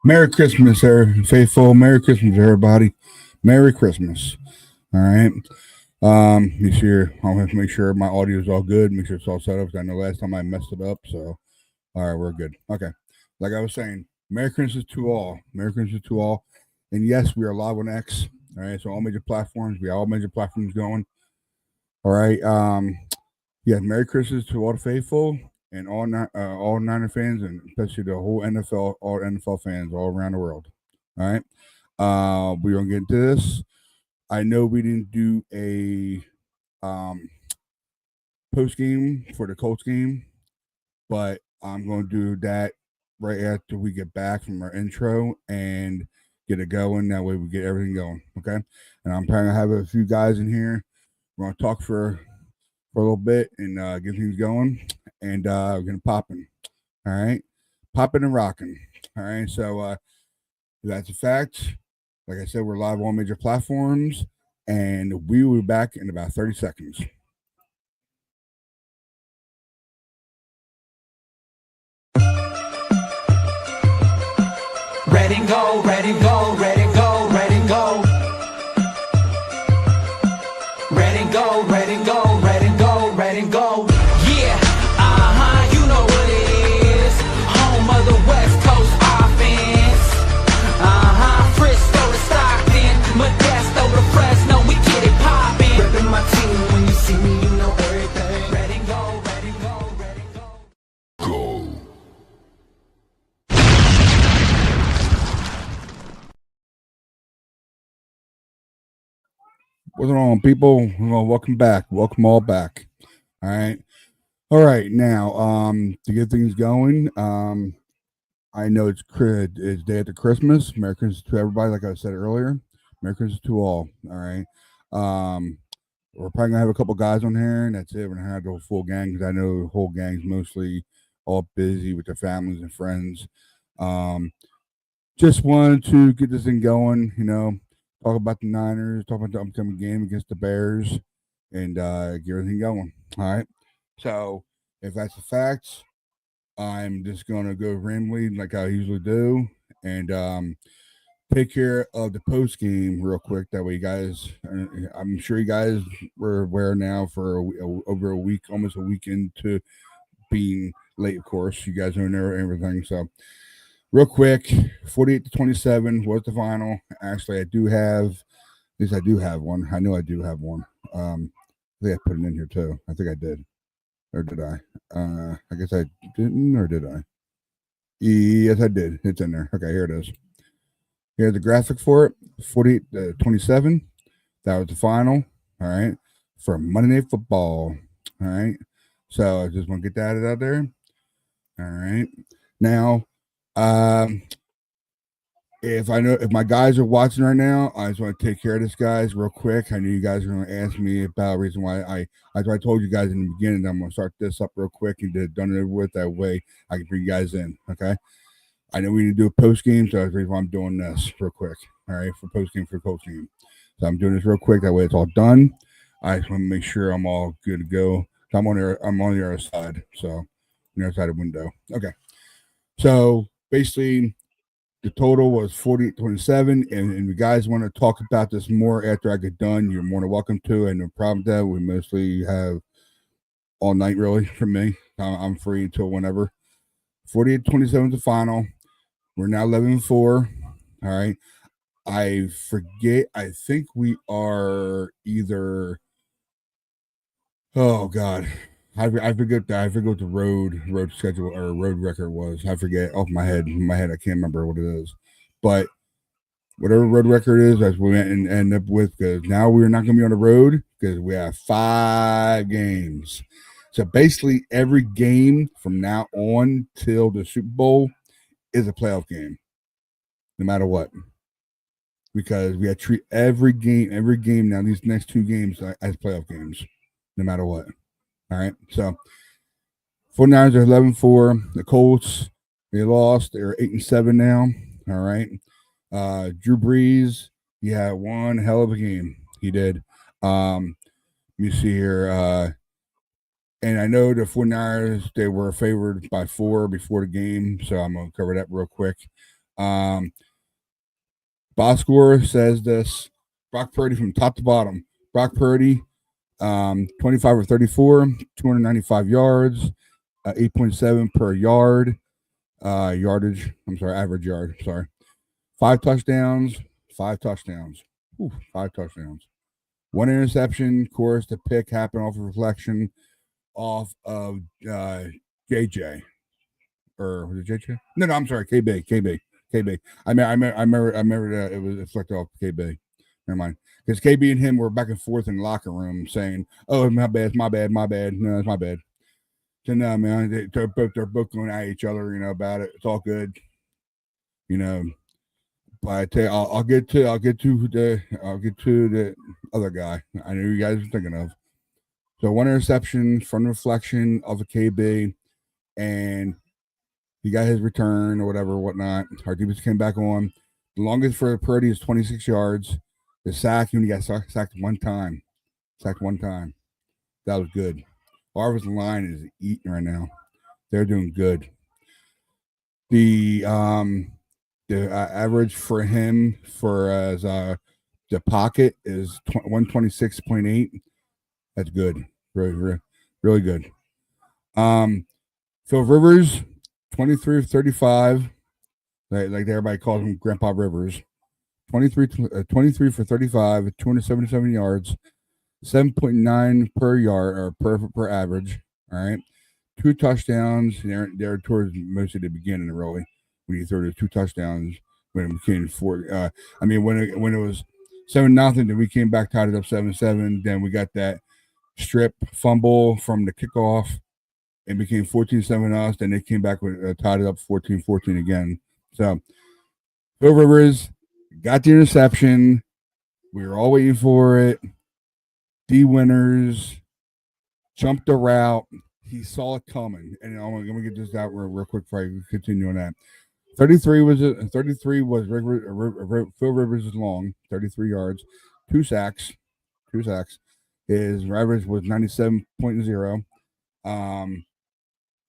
Merry Christmas, faithful. Merry Christmas, everybody. Merry Christmas. All right. I'll have to make sure my audio is all good. Make sure it's all set up. 'Cause I know last time I messed it up. So, all right, we're good. Okay. Like I was saying, Merry Christmas to all. Merry Christmas to all. And yes, we are live on X. All right. So all major platforms. We have all major platforms going. All right. Yeah. Merry Christmas to all the faithful and all Niner fans, and especially the whole NFL, all NFL fans all around the world. All right. We're gonna get into this. I know we didn't do a um, post game for the Colts game, but I'm going to do that right after we get back from our intro and get it going. That way we get everything going. Okay. And I'm trying to have a few guys in here. We're going to talk for a little bit and get things going. And we're going to pop in. All right. Popping and rocking. All right. So that's a fact. Like I said, we're live on major platforms, and we will be back in about 30 seconds. Ready, go, ready, go, ready, go, ready, go. Ready, go, ready, go, ready, go, ready, go. Yeah, you know what it is. Home of the West Coast offense. Frisco to Stockton, Modesto to Fresno, we get it poppin'. Reppin' my team, when you see me, you know everything. Ready, go, ready, go, ready, go. Go. What's going on, people? Welcome back. Welcome all back. All right. All right. Now, to get things going, I know it's day after Christmas. Merry Christmas to everybody. Like I said earlier, Merry Christmas to all. All right. We're probably gonna have a couple guys on here, and that's it. We're gonna have the full gang because I know the whole gang's mostly all busy with their families and friends. Just wanted to get this thing going. Talk about the Niners, talk about the upcoming game against the Bears, and get everything going. All right. So if that's the facts, I'm just gonna go rambling like I usually do, and take care of the post game real quick. That way, you guys, I'm sure you guys were aware now for over a week, almost a week into being late. Of course, you guys don't know everything. So, real quick, 48-27 was the final. Actually, at least I do have one. I know I do have one. I think I put it in here too. I think I did, or did I? I guess I didn't, or did I? Yes, I did. It's in there. Okay, here it is. Here's the graphic for it. 48-27. That was the final. All right, for Monday Night Football. All right. So I just want to get that out there. All right. Now, if my guys are watching right now, I just want to take care of this, guys, real quick. I knew you guys were going to ask me about the reason why I told you guys in the beginning that I'm going to start this up real quick and get it done over with. That way I can bring you guys in. Okay. I know we need to do a post game, so that's the reason why I'm doing this real quick. All right, for post game for coach game. So I'm doing this real quick. That way it's all done. I just want to make sure I'm all good to go. I'm on the other side. So on the other side of the window. Okay. So basically the total was 48-27. And if you guys want to talk about this more after I get done, you're more than welcome to. And no problem with that. We mostly have all night really for me. I'm free until whenever. 48-27 is the final. We're now 11-4. All right. I forget. I think we are either. Oh God, I forget that. I forget what the road schedule or road record was. I forget off my head. In my head, I can't remember what it is. But whatever road record is, that's what we end up with. Because now we're not going to be on the road because we have 5 games. So basically, every game from now on till the Super Bowl is a playoff game, no matter what. Because we have to treat every game now, these next 2 games as playoff games, no matter what. All right. So 49ers are 11-4. The Colts, they lost. They're 8-7 now. All right. Drew Brees, he had one hell of a game. He did. You see here, and I know the 49ers, they were favored by 4 before the game, so I'm going to cover that real quick. Boss score says this: Brock Purdy from top to bottom. Brock Purdy, 25 or 34, 295 yards, 8.7 per yard, yardage. I'm sorry, average yard. Sorry, 5 touchdowns, 5 touchdowns. Ooh, 5 touchdowns. 1 interception. Of course, the pick happened off of reflection off of JJ. Or was it JJ? No, I'm sorry, KB. I remember that it was reflected off KB. Never mind. Because KB and him were back and forth in the locker room saying, "Oh, my bad. No, it's my bad." So no, man, they're both going at each other, about it. It's all good, But I tell you, I'll get to the other guy. I know you guys are thinking of. So 1 interception from reflection of a KB, and he got his return or whatnot. Our defense came back on. The longest for Purdy is 26 yards. The sack, he only got sacked one time. That was good. Harvard's line is eating right now. They're doing good. The average for him for as the pocket is 126.8. That's good. Really good. Phil Rivers, 23 of 35. Like everybody calls him Grandpa Rivers. 23 for 35, 277 yards, 7.9 per yard or per average. All right. 2 touchdowns. They're towards most of the beginning, really, when you throw the 2 touchdowns when it became 4. When it was 7-0, then we came back, tied it up 7-7. Then we got that strip fumble from the kickoff. It became 14-7 us. Then they came back with tied it up 14-14 again. So Phil Rivers got the interception. We were all waiting for it. D Winners jumped the route. He saw it coming, and I'm gonna get this out real quick before I continue on that. 33 was Phil Rivers' long, 33 yards, 2 sacks. His average was 97.0.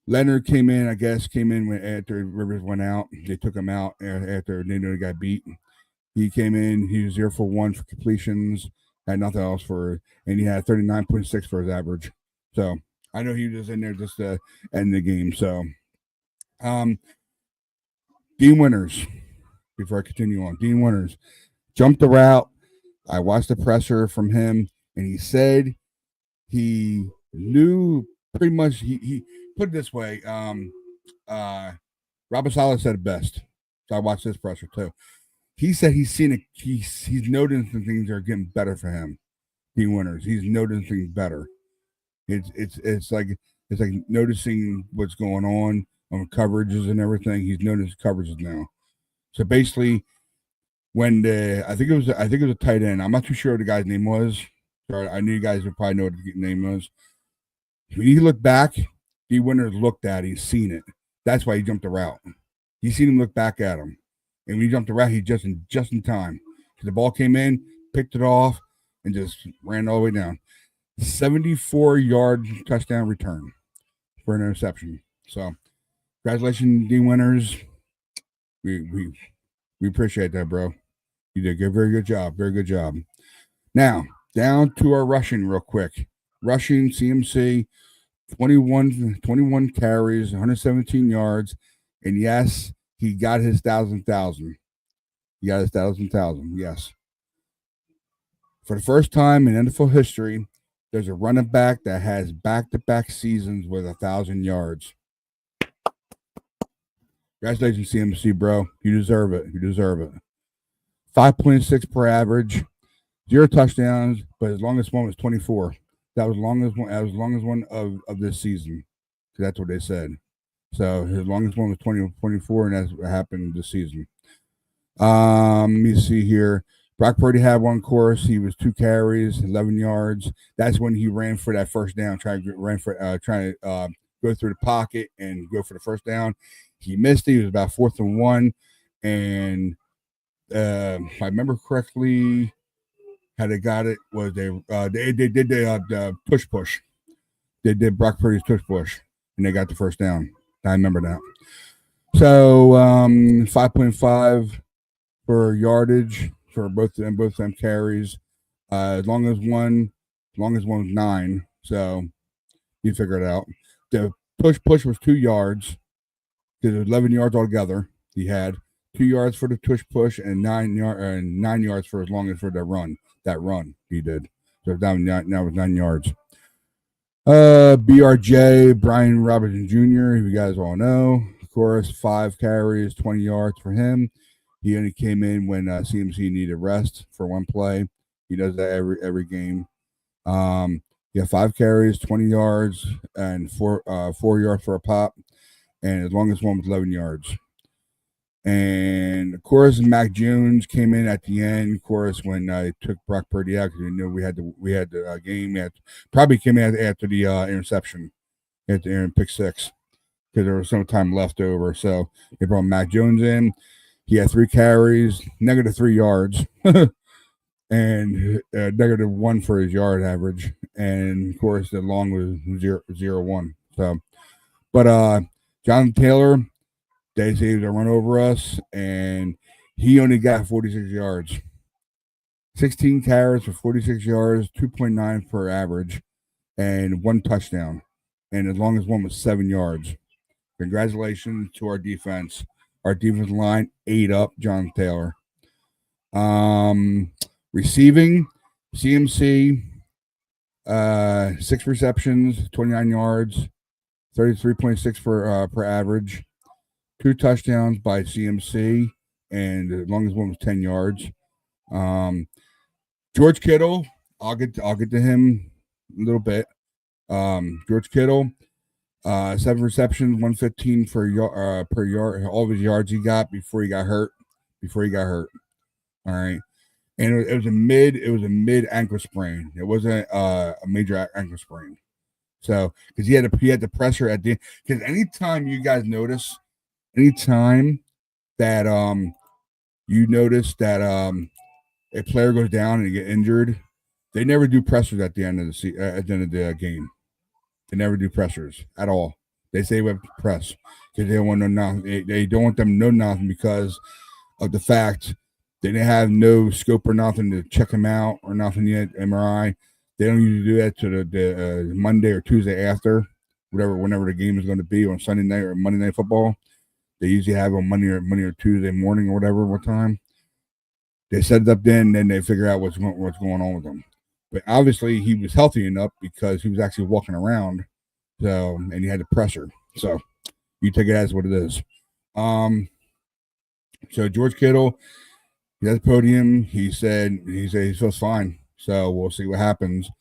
Leonard came in after Rivers went out. They took him out after they knew he got beat. He came in. He was 0 for 1 for completions. Had nothing else and he had 39.6 for his average. So I know he was in there just to end the game. So, Dean Winters, before I continue on, Dean Winters jumped the route. I watched the presser from him, and he said he knew pretty much. He put it this way. Robert Saleh said it best. So I watched this presser too. He said he's seen it. He's noticing things are getting better for him. Dean Winters, he's noticing things better. It's like noticing what's going on coverages and everything. He's noticing coverages now. So basically, when I think it was a tight end. I'm not too sure what the guy's name was. Sorry, I knew you guys would probably know what the name was. When he looked back, Dean Winters looked at it. He's seen it. That's why he jumped the route. He's seen him look back at him. And when he jumped the route, he just in time. The ball came in, picked it off, and just ran all the way down. 74-yard touchdown return for an interception. So, congratulations, Dean Winters. We appreciate that, bro. You did a very good job. Very good job. Now, down to our rushing real quick. Rushing, CMC, 21 carries, 117 yards. And yes, he got his 1,000. He got his 1,000. Yes. For the first time in NFL history, there's a running back that has back-to-back seasons with 1,000 yards. Congratulations, CMC, bro. You deserve it. 5.6 per average, 0 touchdowns, but his longest one was 24. That was the longest one of this season. That's what they said. So his longest one was 24, and that's what happened this season. Let me see here. Brock Purdy had 1 course. He was 2 carries, 11 yards. That's when he ran for that first down, trying to go through the pocket and go for the first down. He missed it. He was about 4th and 1. And if I remember correctly, how they got it was they did the push. They did Brock Purdy's push, and they got the first down. I remember that. So 5.5 for yardage for both them carries. As long as one was 9. So you figure it out. The push was 2 yards. There's 11 yards altogether. He had 2 yards for the push and 9 yards for as long as for the run. That run he did. So now it was 9 yards. BRJ, Brian Robinson Jr., who you guys all know. Of course, 5 carries, 20 yards for him. He only came in when CMC needed rest for one play. He does that every game. Yeah, 5 carries, 20 yards, and 4 yards for a pop. And as long as one was 11 yards. And of course, Mac Jones came in at the end. Of course, when I took Brock Purdy out because we knew we had the game. Probably came in after the interception at the pick 6 because there was some time left over. So they brought Mac Jones in. He had 3 carries, -3 yards, and -1 for his yard average. And of course, the long was 0-1. So, but Jonathan Taylor. They saved a run over us, and he only got 46 yards. 16 carries for 46 yards, 2.9 per average, and 1 touchdown. And as long as one was 7 yards. Congratulations to our defense. Our defense line ate up John Taylor. Receiving, CMC, 6 receptions, 29 yards, 33.6 per average. 2 touchdowns by CMC, and as long as one was 10 yards. George Kittle, I'll get to him a little bit. George Kittle, 7 receptions, 115 per yard. All of his yards he got before he got hurt. All right, and it was a mid ankle sprain. It wasn't a major ankle sprain. So because he had the pressure at the because anytime you guys notice. Anytime that you notice that a player goes down and get injured, they never do pressures at the end of the game. They never do pressures at all. They say we have to press because they don't want to know nothing. They don't want them to know nothing because of the fact they didn't have no scope or nothing to check them out or nothing yet. MRI. They don't usually do that to the Monday or Tuesday after, whenever the game is going to be on Sunday night or Monday Night Football. They usually have on Monday or Tuesday morning or whatever, what time. They set it up then they figure out what's going on with him. But obviously he was healthy enough because he was actually walking around, and he had the pressure. So you take it as what it is. So George Kittle, he's at the podium. He said he feels fine. So we'll see what happens.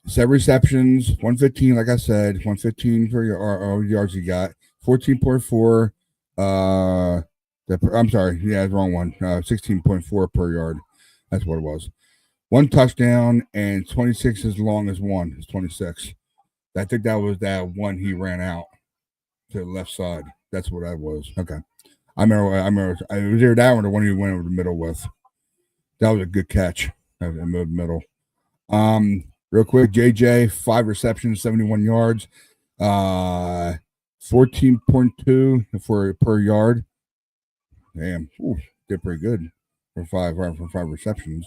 7 receptions, 115, like I said, 115 for your yards he got, 14.4. I'm sorry, yeah, the wrong one. 16.4 per yard. That's what it was. 1 touchdown and 26 as long as one. It's 26. I think that was that one he ran out to the left side. That's what that was. Okay. I remember. It was either that one or the one he went over the middle with. That was a good catch in the middle. Real quick, JJ, 5 receptions, 71 yards, 14.2 per yard. Damn, did pretty good for 5 receptions.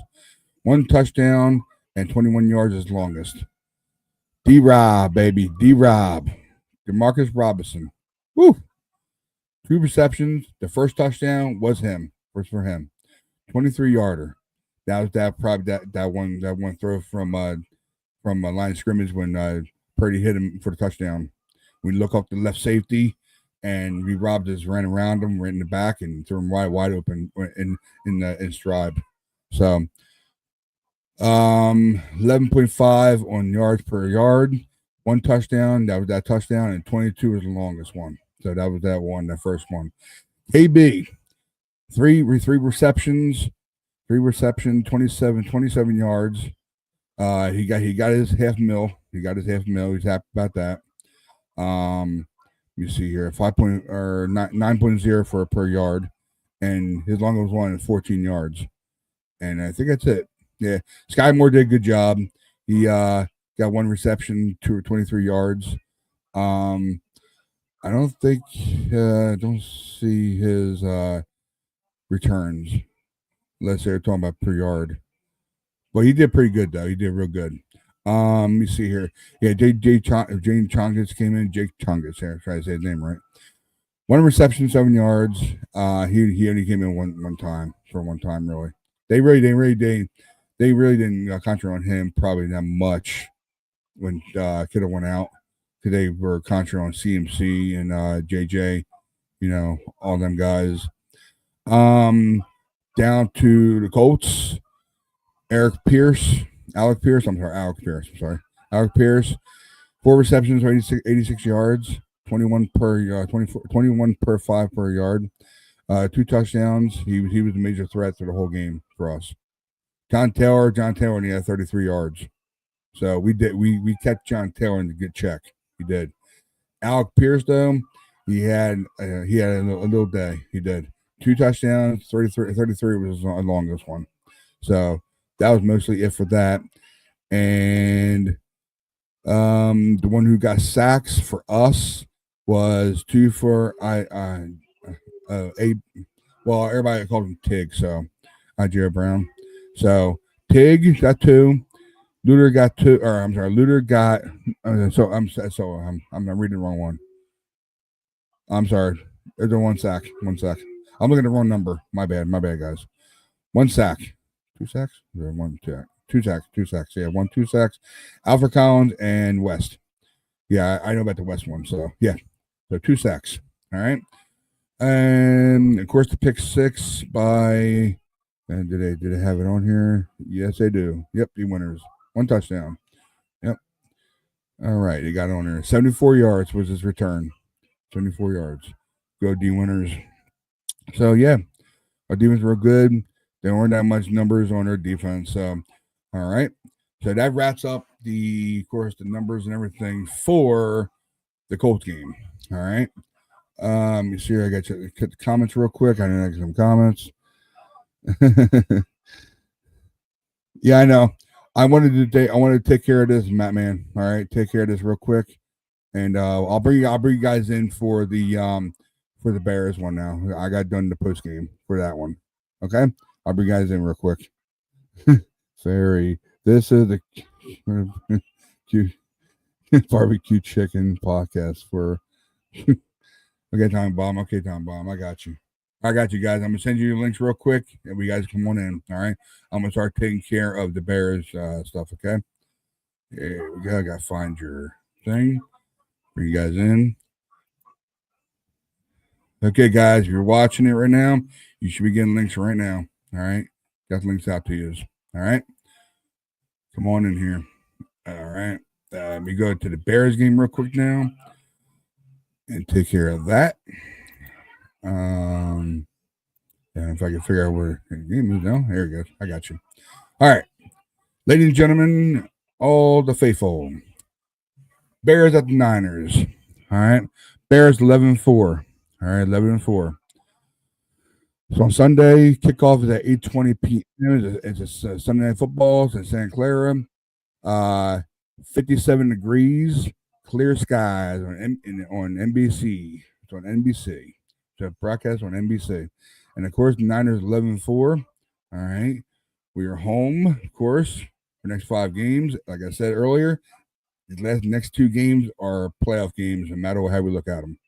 1 touchdown and 21 yards is longest. D-Rob, baby, D-Rob. DeMarcus Robinson. 2 receptions. The first touchdown was for him. 23-yarder. That was that one throw from a line of scrimmage when Purdy hit him for the touchdown. We look up the left safety, and we Rob just ran around him, ran in the back, and threw him wide open in stride. So, 11.5 on yards per yard, 1 touchdown. That was that touchdown, and 22 was the longest one. So that was that one, the first one. KB, 3 receptions, 27 yards. He got his half mil. He's happy about that. You see here 9.0 for per yard, and his longest one is 14 yards. And I think that's it. Yeah, Sky Moore did a good job. He got 1 reception, 23 yards. I don't think don't see his returns unless they're talking about per yard. Well, he did pretty good though. He did real good. Let me see here. Yeah, Jane Chongus came in. Jake Chongus. Here, try to say his name right. 1 reception, 7 yards. He only came in one time for one time. Really, they really didn't concentrate on him probably that much when Kittle went out. They were concentrating on CMC and JJ. You know, all them guys. Down to the Colts. Alec Pierce. I'm sorry. Alec Pierce. 4 receptions, 86 yards. 21 per 5 per yard. 2 touchdowns. He was a major threat through the whole game for us. John Taylor, and he had 33 yards. So we kept John Taylor in a good check. He did. Alec Pierce though, he had a little day. He did 2 touchdowns. 33 was the longest one. So that was mostly it for that. And the one who got sacks for us was 2 for everybody called him Tig, so Jared Brown. So Tig got 2. Luter got 2, or I'm sorry, Luter got. I'm not reading the wrong one. I'm sorry. There's a 1 sack. 1 sack. I'm looking at the wrong number. My bad, guys. 1 sack. 2 sacks. 2 sacks. 2 sacks. Yeah, 2 sacks. Alfred Collins and West. Yeah, I know about the West one. So yeah, so 2 sacks. All right. And of course the pick 6 by. And did they have it on here? Yes, they do. Yep, the winners. 1 touchdown. Yep. All right, he got it on there. 74 yards was his return. 74 yards. Go D winners. So yeah, our defense were good. There weren't that much numbers on their defense. So all right. So that wraps up the numbers and everything for the Colts game. All right. You see, I got to cut the comments real quick. I know I got some comments. Yeah, I know. I wanted to take care of this, Matt Man. All right, take care of this real quick, and I'll bring you guys in for the Bears one now. I got done the post game for that one. Okay, I'll bring you guys in real quick. Fairy, this is the cute barbecue chicken podcast for. Okay, Tom Bomb. I got you. I got you guys. I'm gonna send you the links real quick, and we guys come on in. All right. I'm gonna start taking care of the Bears stuff. Okay. Here we go. I gotta find your thing. Bring you guys in. Okay, guys. If you're watching it right now, you should be getting links right now. All right. Got the links out to you. All right. Come on in here. All right. Let me go to the Bears game real quick now, and take care of that. And if I can figure out where the game is now, there we go. I got you. All right, ladies and gentlemen, all the faithful. Bears at the Niners. All right, Bears 11-4. All right, 11-4. So on Sunday, kickoff is at 8:20 p.m. It's a Sunday Night Football. It's in Santa Clara. 57 degrees, clear skies on NBC. It's on NBC. It's a broadcast on NBC. And of course, the Niners 11-4. All right. We are home, of course, for the next 5 games. Like I said earlier, the next 2 games are playoff games, no matter how we look at them.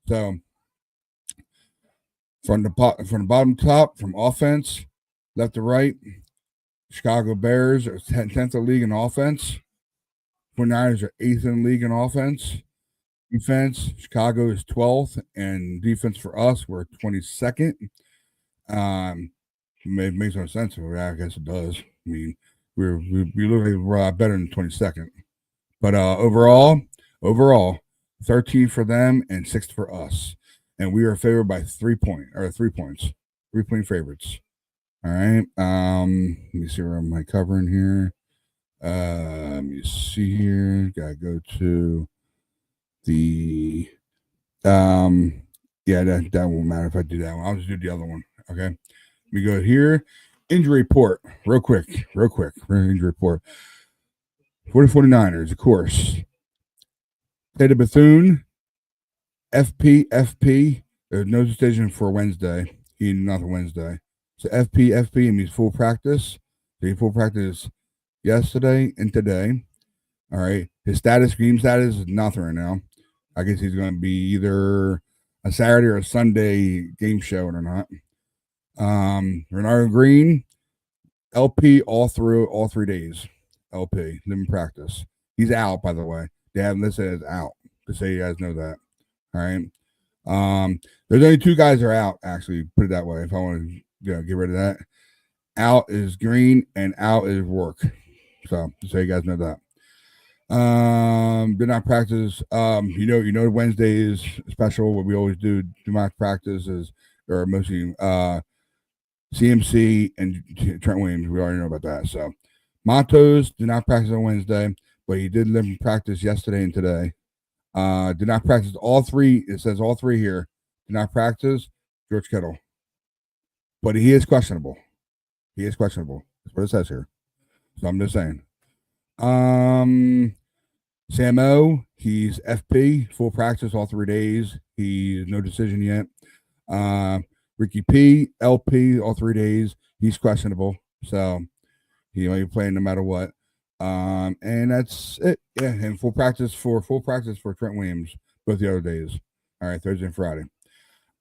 So, from the bottom top, from offense, left to right, Chicago Bears are 10th in the league in offense. 49ers are 8th in the league in offense. Defense, Chicago is 12th, and defense for us, we're 22nd. It makes no sense. I guess it does. I mean, we look like we're a lot better than 22nd. But overall, 13th for them and 6th for us. And we are favored by 3 points. 3-point favorites. All right. Let me see where am I covering here. Let me see here. Gotta go to the that won't matter if I do that one. I'll just do the other one. Okay. Let me go here. Injury report. Real quick. Injury report. For the 49ers, of course. Taylor Bethune FP. There's no decision for Wednesday. He did nothing Wednesday. So FP means full practice. So he full practice yesterday and today. All right. His game status is nothing right now. I guess he's going to be either a Saturday or a Sunday game show or not. Renard Green, LP all 3 days. LP, living practice. He's out, by the way. They have him listed as out, just so you guys know that. All right. There's only 2 guys that are out, actually, put it that way, if I want to get rid of that. Out is Green and out is Work. So just so you guys know that. Did not practice. Wednesday is special. What we always do not practice or mostly CMC and Trent Williams. We already know about that. So Matos did not practice on Wednesday, but he did live in practice yesterday and today. Did not practice all 3. It says all 3 here. Did not practice George Kittle, but he is questionable. That's what it says here. So I'm just saying. Sam O, he's FP, full practice all 3 days. He's no decision yet. Ricky P, LP, all 3 days. He's questionable, so he might be playing no matter what. And that's it. Yeah, and full practice for Trent Williams both the other days. All right, Thursday and Friday.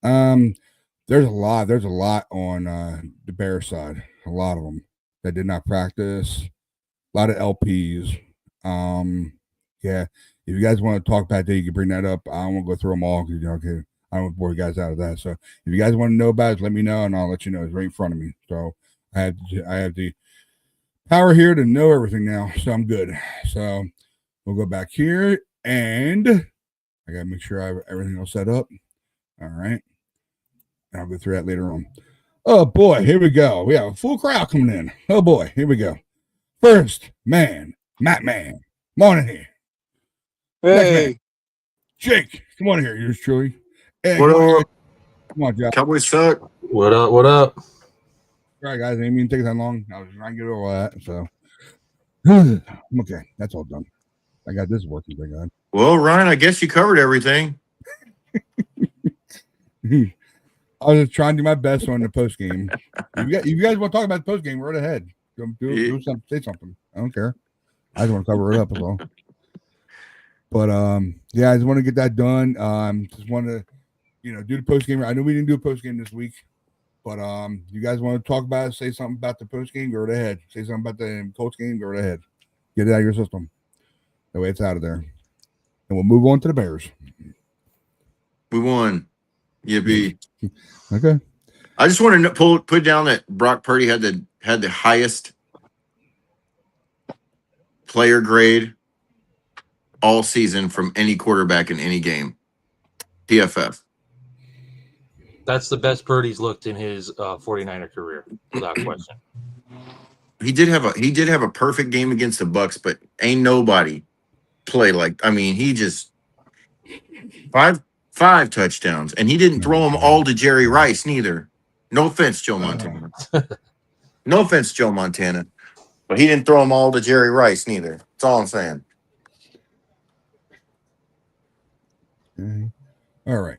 There's a lot on the Bears side. A lot of them that did not practice. A lot of LPs. Yeah, if you guys want to talk about that, you can bring that up. I don't want to go through them all because I don't want to bore you guys out of that. So if you guys want to know about it, let me know and I'll let you know. It's right in front of me. So I have the power here to know everything now. So I'm good. So we'll go back here and I gotta make sure I have everything all set up. All right. And I'll go through that later on. Oh boy, here we go. We have a full crowd coming in. Oh boy, here we go. First man, Matt Man. Come on in here. Hey, Jake, come on here. Yours truly. Hey, what up? come on, Josh. Cowboys suck. What up? What up? All right, guys. I didn't mean to take that long. I was trying to get over that. So, I'm okay. That's all done. I got this working. Thank God. Well, Ryan, I guess you covered everything. I was just trying to do my best on the post game. If you guys want to talk about the post game, right ahead. Do something, say something. I don't care. I just want to cover it up as well. But yeah, I just want to get that done. Just want to, do the post game. I know we didn't do a post game this week, but you guys want to talk about it, say something about the post game, go right ahead. Say something about the Colts game, go right ahead. Get it out of your system. That way it's out of there. And we'll move on to the Bears. We won. Yippee. Okay. I just want to put down that Brock Purdy had the highest player grade all season from any quarterback in any game. PFF. That's the best Purdy's looked in his 49er career, without question. He did have a perfect game against the Bucks, but ain't nobody play like. I mean, he just five touchdowns, and he didn't throw them all to Jerry Rice neither. No offense, Joe Montana. No offense, Joe Montana, but he didn't throw them all to Jerry Rice neither. That's all I'm saying. Okay. All right.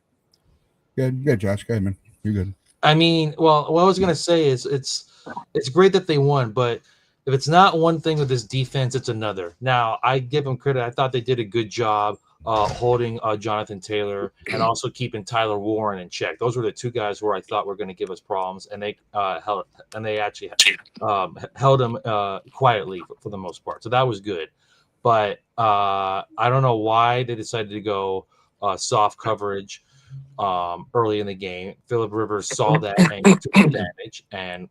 Good, Josh. Go ahead, man. You're good. I mean, well, what I was gonna say is it's great that they won, but if it's not one thing with this defense, it's another. Now, I give them credit. I thought they did a good job holding Jonathan Taylor and also keeping Tyler Warren in check. Those were the 2 guys where I thought were going to give us problems, and they actually held them quietly for the most part. So that was good. But I don't know why they decided to go soft coverage early in the game. Phillip Rivers saw that and he took advantage, and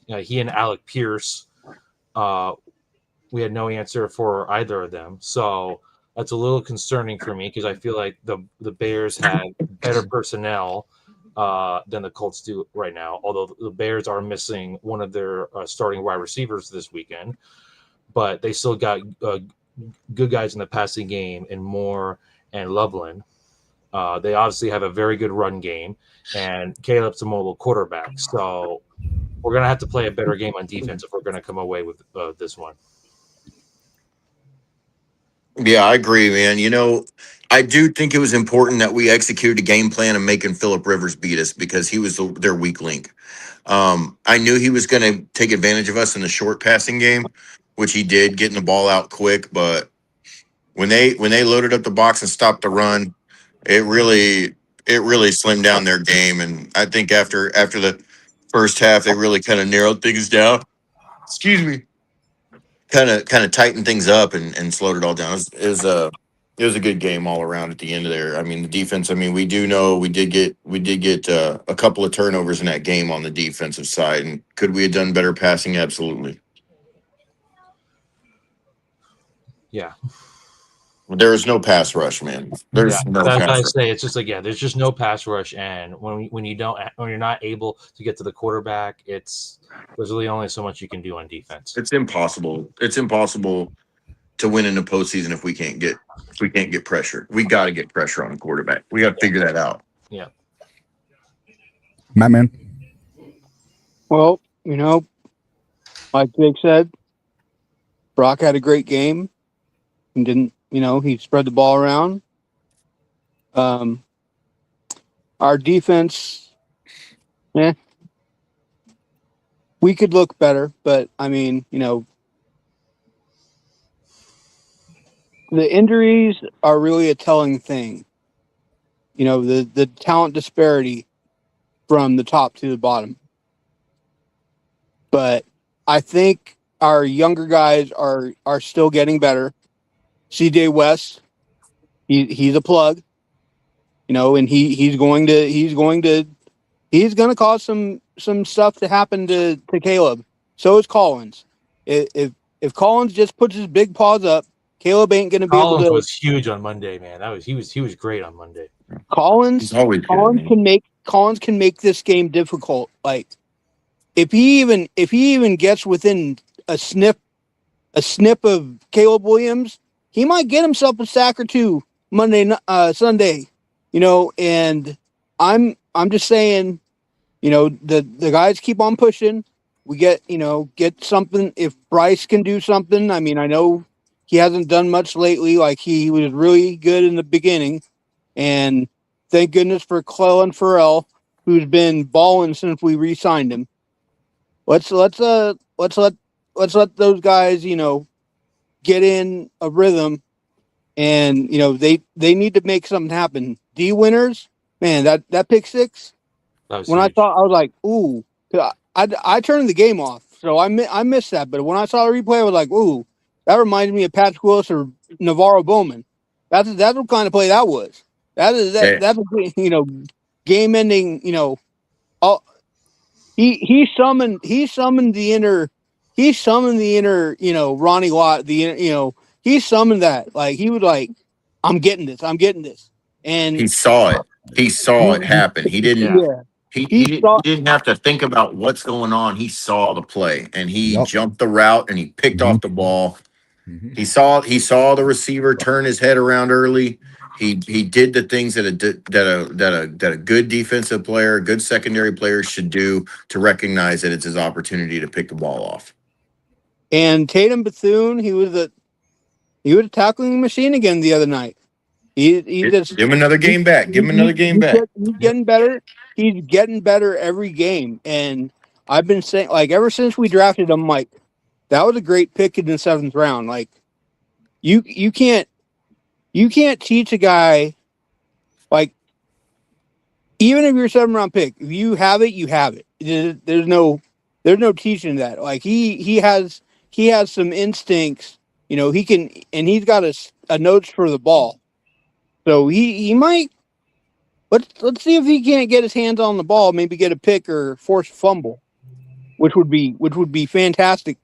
he and Alec Pierce, we had no answer for either of them. So that's a little concerning for me because I feel like the Bears have better personnel than the Colts do right now, although the Bears are missing one of their starting wide receivers this weekend. But they still got good guys in the passing game in Moore and Loveland. They obviously have a very good run game, and Caleb's a mobile quarterback. So we're going to have to play a better game on defense if we're going to come away with this one. Yeah, I agree, man. I do think it was important that we executed a game plan of making Phillip Rivers beat us because he was their weak link. I knew he was going to take advantage of us in the short passing game, which he did, getting the ball out quick. But when they loaded up the box and stopped the run, it really slimmed down their game. And I think after the first half, they really kind of narrowed things down. Excuse me. Kind of tightened things up and slowed it all down. It was a good game all around at the end of there. I mean, the defense. I mean, we do know we did get a couple of turnovers in that game on the defensive side. And could we have done better passing? Absolutely. Yeah. There is no pass rush, man. There's no That's what I pass rush. say. It's just like, there's just no pass rush, and when you're not able to get to the quarterback, there's really only so much you can do on defense. It's impossible. It's impossible to win in the postseason if we can't get pressure. We got to get pressure on the quarterback. We got to figure that out. Yeah. My man. Well, like Jake said, Brock had a great game and didn't, he spread the ball around. Our defense, we could look better, but I mean, the injuries are really a telling thing. The talent disparity from the top to the bottom. But I think our younger guys are still getting better. CJ West, he's a plug, and he's going to cause some stuff to happen to Caleb. So is Collins. If Collins just puts his big paws up, Caleb ain't going to be able to. Collins was huge on Monday, man. He was great on Monday. Collins can make this game difficult. Like if he even gets within a snip of Caleb Williams, he might get himself a sack or two Sunday, and I'm just saying, the guys keep on pushing. We get something. If Bryce can do something, I mean, I know he hasn't done much lately. Like he was really good in the beginning, and thank goodness for Clellan Farrell, who's been balling since we re-signed him. Let's let those guys, get in a rhythm, and they need to make something happen. D Winners, man, that pick six. When huge. I was like, ooh, I turned the game off, so I missed that. But when I saw the replay, I was like, ooh, that reminds me of Patrick Willis or Navarro Bowman. That's what kind of play that was. That's game ending. He summoned the inner. He summoned the inner, Ronnie Lott, he summoned that. Like, he was like, I'm getting this. And he saw it. He saw it happen. He didn't, he didn't have to think about what's going on. He saw the play and he jumped the route and he picked off the ball. He saw the receiver turn his head around early. He did the things that a good defensive player, a good secondary player should do to recognize that it's his opportunity to pick the ball off. And Tatum Bethune, he was a tackling machine again the other night. Give him another game back. Give him another game back. He's getting better. He's getting better every game. And I've been saying, like, ever since we drafted him, like, that was a great pick in the 7th round. Like, you can't teach a guy, like, even if you're a 7th round pick, if you have it, you have it. There's no teaching that. Like, he has some instincts. He can, and he's got a nose for the ball. So he might. Let's see if he can't get his hands on the ball, maybe get a pick or force a fumble, which would be fantastic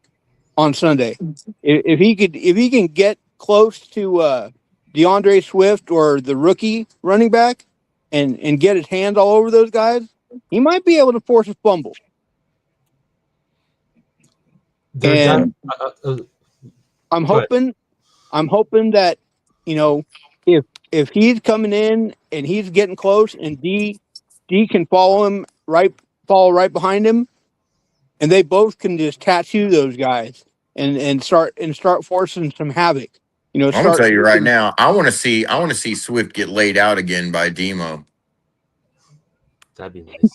on Sunday. If he can get close to DeAndre Swift or the rookie running back and get his hands all over those guys, he might be able to force a fumble. And I'm hoping that, if he's coming in and he's getting close and D can follow right behind him, and they both can just tattoo those guys and start forcing some havoc. You know, I'm gonna start. tell you right now. I want to see Swift get laid out again by Demo. That'd be nice.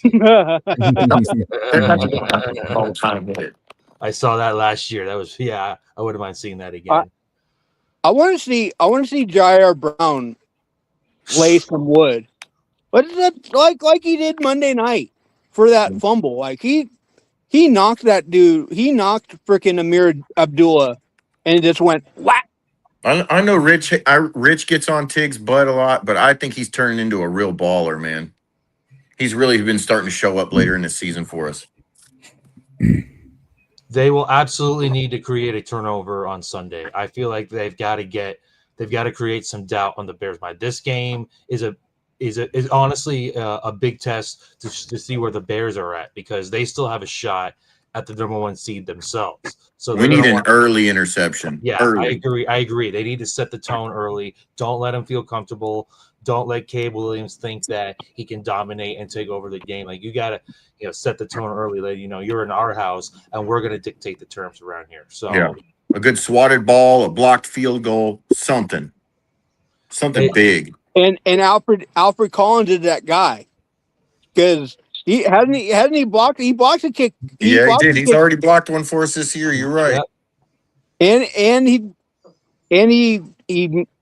All time hit. I saw that last year. That was I wouldn't mind seeing that I again. want to see Jair Brown lay some wood. But it's like he did Monday night for that fumble. Like he knocked that dude. He knocked freaking Amir Abdullah, and it just went whack. I know Rich gets on Tig's butt a lot, but I think he's turning into a real baller, man. He's really been starting to show up later in the season for us. They will absolutely need to create a turnover on Sunday. I feel like they've got to create some doubt on the Bears' mind. This game is honestly a big test to see where the Bears are at, because they still have a shot at the number 1 seed themselves. So We need an early interception. Yeah, early. I agree. They need to set the tone early. Don't let them feel comfortable. Don't let Caleb Williams think that he can dominate and take over the game. Like, you gotta, set the tone early. That you're in our house and we're gonna dictate the terms around here. So Yeah. A good swatted ball, a blocked field goal, something big. And Alfred Collins is that guy, because he hasn't he blocked a kick. He did. He's already blocked one for us this year. You're right. Yep. And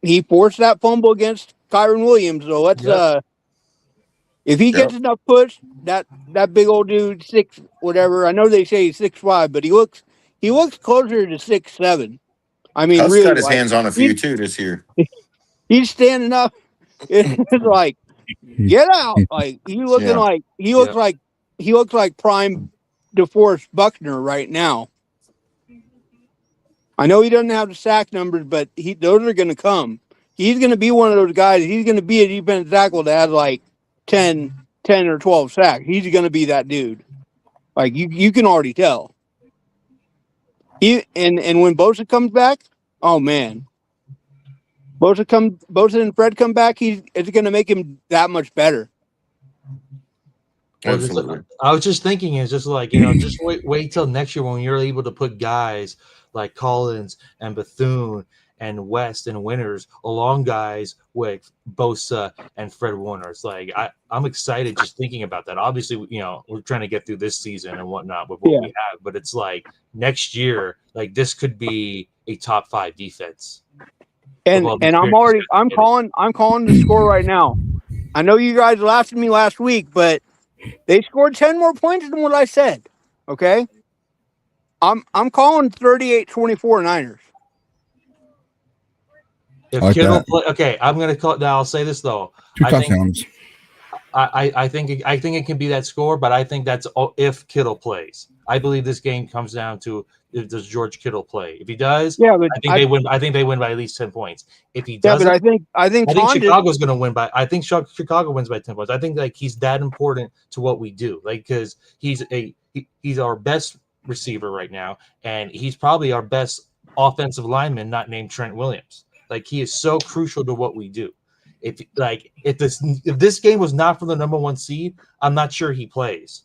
he forced that fumble against Kyron Williams. So let's if he gets enough push, that big old dude, 6 whatever. I know they say he's 6'5", but he looks closer to 6'7". I mean, Huss really, got his hands on a few too this year. He's standing up. It's like, get out! Like he looks like prime DeForest Buckner right now. I know he doesn't have the sack numbers, but those are going to come. He's going to be one of those guys. He's going to be a defensive tackle that has like 10 or 12 sacks. He's going to be that dude. Like you can already tell. And when Bosa comes back, oh man. Bosa and Fred come back, it's going to make him that much better. Absolutely. I was just thinking, it's just like, just wait till next year when you're able to put guys like Collins and Bethune and West and Winters along guys with Bosa and Fred Warner. It's like, I'm excited just thinking about that. Obviously, we're trying to get through this season and whatnot with what we have, but it's like next year, like this could be a top 5 defense. And I'm calling the score right now. I know you guys laughed at me last week, but they scored 10 more points than what I said. Okay? I'm calling 38-24 Niners. If Kittle play, I'm going to call. Now I'll say this though. 2 touchdowns. I think it can be that score, but I think that's if Kittle plays. I believe this game comes down to, does George Kittle play? If he does, but they win. I think they win by at least 10 points. If he doesn't, but I think Chicago's going to win by. I think Chicago wins by 10 points. I think like he's that important to what we do, like because he's our best receiver right now, and he's probably our best offensive lineman, not named Trent Williams. Like he is so crucial to what we do. If this game was not for the number 1 seed, I'm not sure he plays.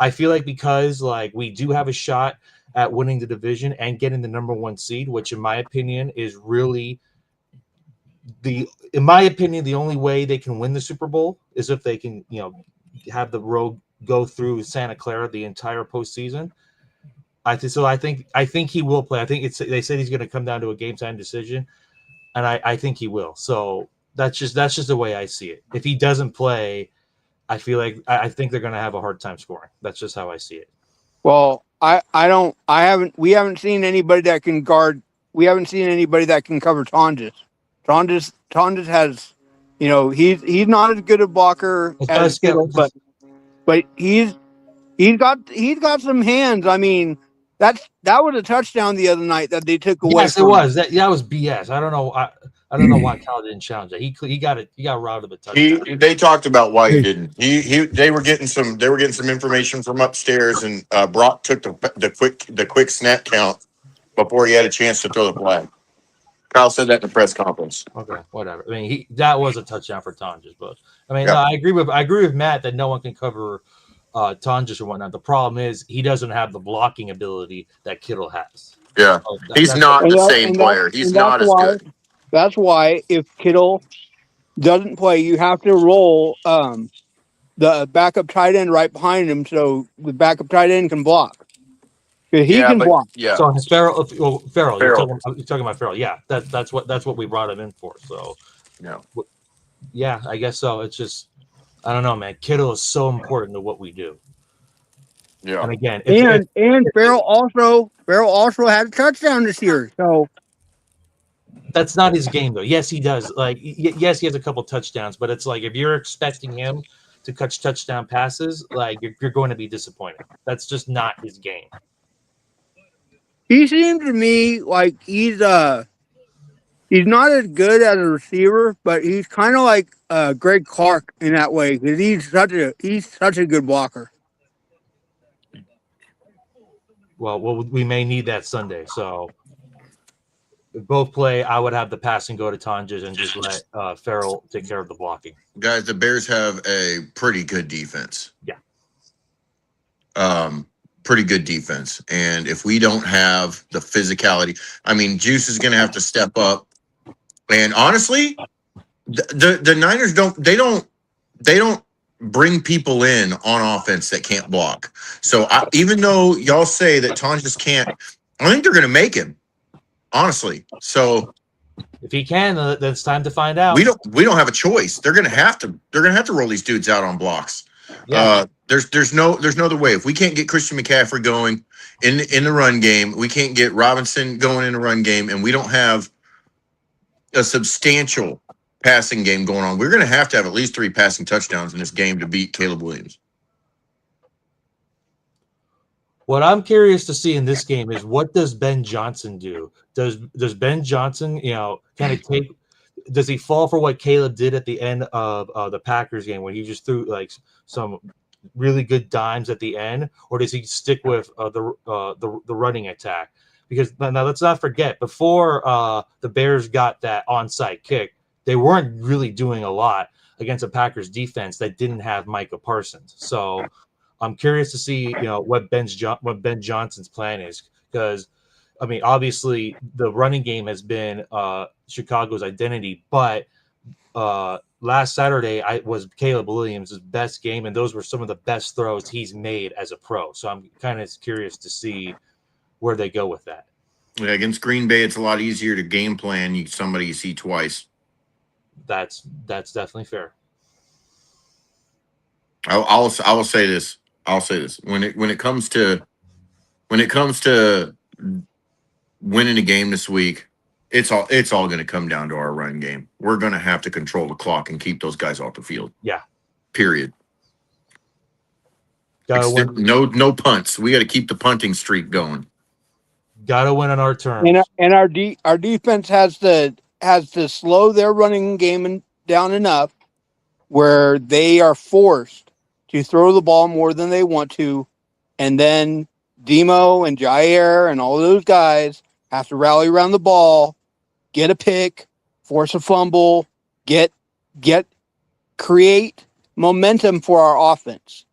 I feel like because like we do have a shot at winning the division and getting the number 1 seed, which in my opinion is really the only way they can win the Super Bowl is if they can, have the road go through Santa Clara the entire postseason. I think he will play. I think they said he's going to come down to a game time decision, and I think he will. So that's just the way I see it. If he doesn't play, I feel like I think they're going to have a hard time scoring. That's just how I see it. Well, we haven't seen anybody that can guard. We haven't seen anybody that can cover Tonjes. Tonjes has, he's not as good a blocker as Kittle, but he's got some hands. I mean, that was a touchdown the other night that they took away. Yes, it was. That was BS. I don't know. I don't know why Cal didn't challenge that. He got robbed of a touchdown. They talked about why he didn't. They were getting some information from upstairs, and Brock took the quick snap count before he had a chance to throw the flag. Kyle said that in the press conference. Okay, whatever. I mean, that was a touchdown for Tonjes, but I mean, no, I agree with Matt that no one can cover Tonjes or whatnot. The problem is he doesn't have the blocking ability that Kittle has. Yeah. So He's that's not the And that, same and that, player. He's and that's not as why good. that's why if Kittle doesn't play, you have to roll the backup tight end right behind him, so the backup tight end can block. 'Cause he Yeah, can but block. yeah. so Farrell. Well, Farrell, Farrell. you're talking about Farrell. Yeah, that's what we brought him in for. So No. yeah, I guess so. It's just I don't know, man. Kittle is so important to what we do. Yeah. And again, And Farrell also had a touchdown this year. So that's not his game though. Yes, he does. Like yes, he has a couple touchdowns, but it's like if you're expecting him to catch touchdown passes, like you're going to be disappointed. That's just not his game. he seemed to me like he's not as good as a receiver, but he's kind of like Greg Clark in that way because he's such a good blocker. Well, we may need that Sunday. So if both play, I would have the passing go to Tonjes and just let Farrell take care of the blocking. Guys, the Bears have a pretty good defense. Yeah. Pretty good defense. And if we don't have the physicality, I mean, Juice is going to have to step up. And honestly, the Niners don't bring people in on offense that can't block. So even though y'all say that Tonjes can't, I think they're going to make him. Honestly. So if he can, then it's time to find out. we don't have a choice. They're going to have to roll these dudes out on blocks. Yeah. There's no other way. If we can't get Christian McCaffrey going in the run game, we can't get Robinson going in the run game, and we don't have a substantial passing game going on. We're going to have at least 3 passing touchdowns in this game to beat Caleb Williams. What I'm curious to see in this game is what does Ben Johnson do? Does Ben Johnson, kind of take? Does he fall for what Caleb did at the end of the Packers game when he just threw like some really good dimes at the end, or does he stick with the running attack? Because now let's not forget, before the Bears got that onside kick, they weren't really doing a lot against a Packers defense that didn't have Micah Parsons. So I'm curious to see what Ben Johnson's plan is, because I mean, obviously the running game has been Chicago's identity, but last Saturday was Caleb Williams' best game, and those were some of the best throws he's made as a pro. So I'm kind of curious to see where they go with that. Yeah, against Green Bay, it's a lot easier to game plan somebody you see twice. That's definitely fair. I will say this. I'll say this. When it comes to winning a game this week, it's all going to come down to our run game. We're going to have to control the clock and keep those guys off the field. Yeah. Period. No punts. We got to keep the punting streak going. Gotta win on our terms. And our defense has to slow their running game down enough where they are forced to throw the ball more than they want to, and then Demo and Jair and all those guys have to rally around the ball, get a pick, force a fumble, create momentum for our offense.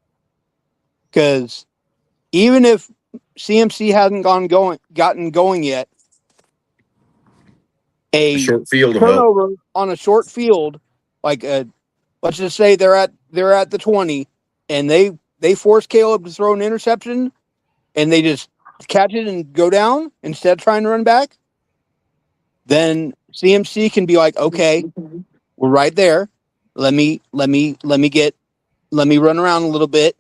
Because even if CMC hasn't gotten going yet, a short field turnover on a short field, like let's just say they're at the 20, and they force Caleb to throw an interception, and they just catch it and go down instead of trying to run back, then CMC can be like, okay, we're right there. Let me run around a little bit.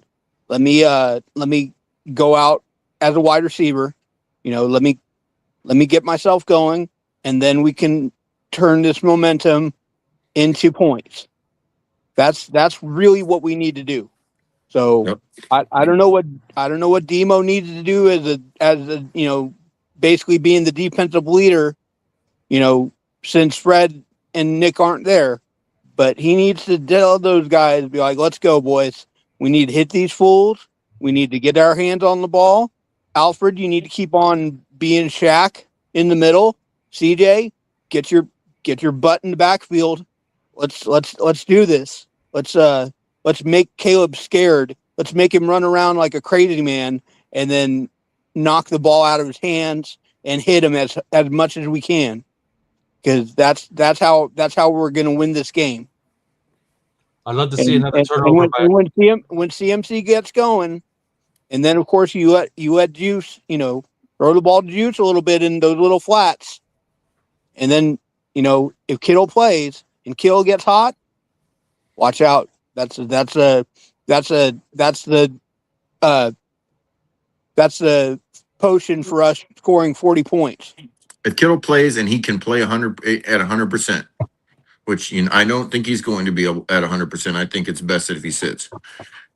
Let me go out as a wide receiver. Let me get myself going, and then we can turn this momentum into points. That's really what we need to do. So Yep. I don't know what Demo needed to do as basically being the defensive leader, since Fred and Nick aren't there, but he needs to tell those guys, be like, let's go, boys. We need to hit these fools. We need to get our hands on the ball. Alfred, you need to keep on being Shaq in the middle. CJ, get your butt in the backfield. Let's do this. Let's make Caleb scared. Let's make him run around like a crazy man, and then knock the ball out of his hands and hit them as much as we can, because that's how we're going to win this game. I'd love to see another turnover. When CMC gets going, and then of course you let Juice, throw the ball to Juice a little bit in those little flats, and then if Kittle plays and Kittle gets hot, watch out. That's the potion for us scoring 40 points. If Kittle plays and he can play 100%, which I don't think he's going to be at 100%. I think it's best if he sits.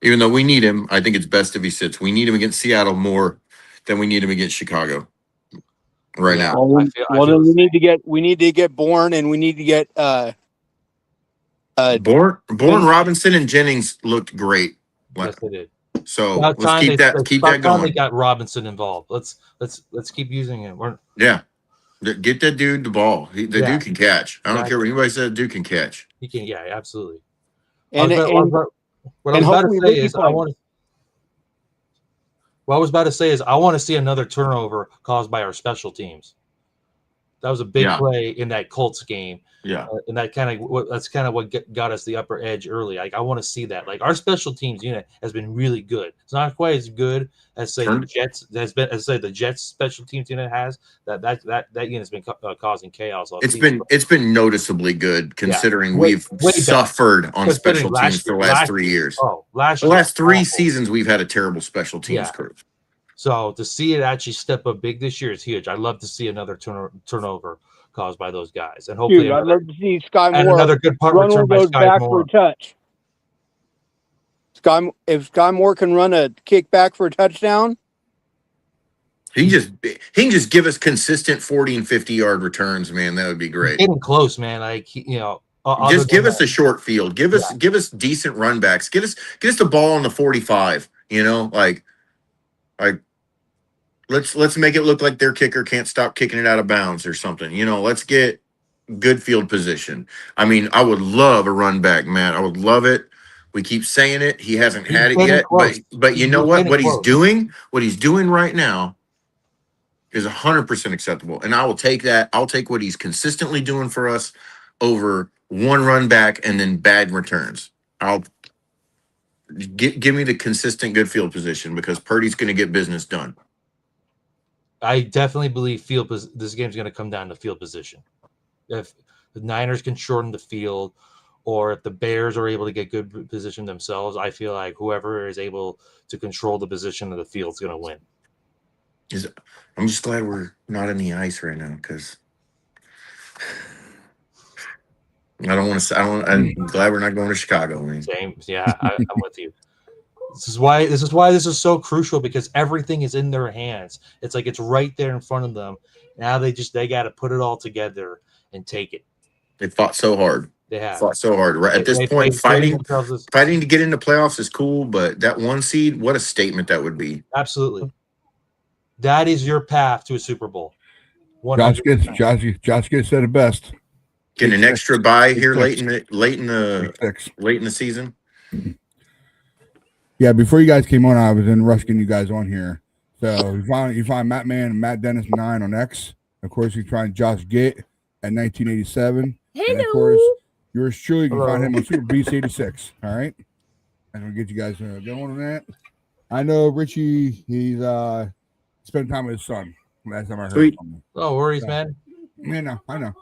Even though we need him, I think it's best if he sits. We need him against Seattle more than we need him against Chicago right now. Well, then we need to get Bourne, and we need to get Bourne, Robinson, and Jennings looked great. Yes, they did. So let's keep that going. They got Robinson involved. Let's keep using him. Get that dude the ball. The dude can catch. I don't care what anybody says. Dude can catch. He can. Yeah, absolutely. And what I was about to say is I want to see another turnover caused by our special teams. That was a big play in that Colts game. Yeah, and that's kind of what got us the upper edge early. Like I want to see that. Like our special teams unit has been really good. It's not quite as good as the Jets special teams unit has. That unit's been causing chaos. It's been noticeably good considering we've suffered on special teams for the last 3 years. The last 3 seasons we've had a terrible special teams crew. So to see it actually step up big this year is huge. I'd love to see another turnover caused by those guys, and hopefully I'd love to see Sky Moore another good punt return by Sky back Moore. for a touch. If Sky Moore can run a kick back for a touchdown, he can just give us consistent 40 and 50-yard returns, man. That would be great. Getting close, man. Like just give us a short field. Give us decent run backs. Get us the ball on the 45. Let's make it look like their kicker can't stop kicking it out of bounds or something. Let's get good field position. I mean, I would love a run back, Matt. I would love it. We keep saying it. He hasn't had it yet, but you know what? What he's doing right now is 100% acceptable, and I will take that. I'll take what he's consistently doing for us over one run back and then bad returns. I'll give me the consistent good field position because Purdy's going to get business done. I definitely believe this game's going to come down to field position. If the Niners can shorten the field, or if the Bears are able to get good position themselves, I feel like whoever is able to control the position of the field is going to win. I'm just glad we're not in the ice right now because I'm glad we're not going to Chicago. Man. Same, yeah, I'm with you. This is why this is so crucial, because everything is in their hands. It's like it's right there in front of them. Now they got to put it all together and take it. They fought so hard. They have fought so hard. Right at this point, fighting to get into playoffs is cool, but that 1 seed, what a statement that would be. Absolutely, that is your path to a Super Bowl. Josh gets said it best. Getting an extra bye here late in the season. Yeah, before you guys came on, I was in rush getting you guys on here. So you find Matt Man and Matt Dennis 9 on X. Of course, you find Josh Gate at 1987. Hello. And of course, yours truly, you can find him on Super Beast 86. All right, and we'll get you guys going on that. I know Richie. He's spent time with his son. Last time I heard from him. No worries, man. Yeah, no, I know.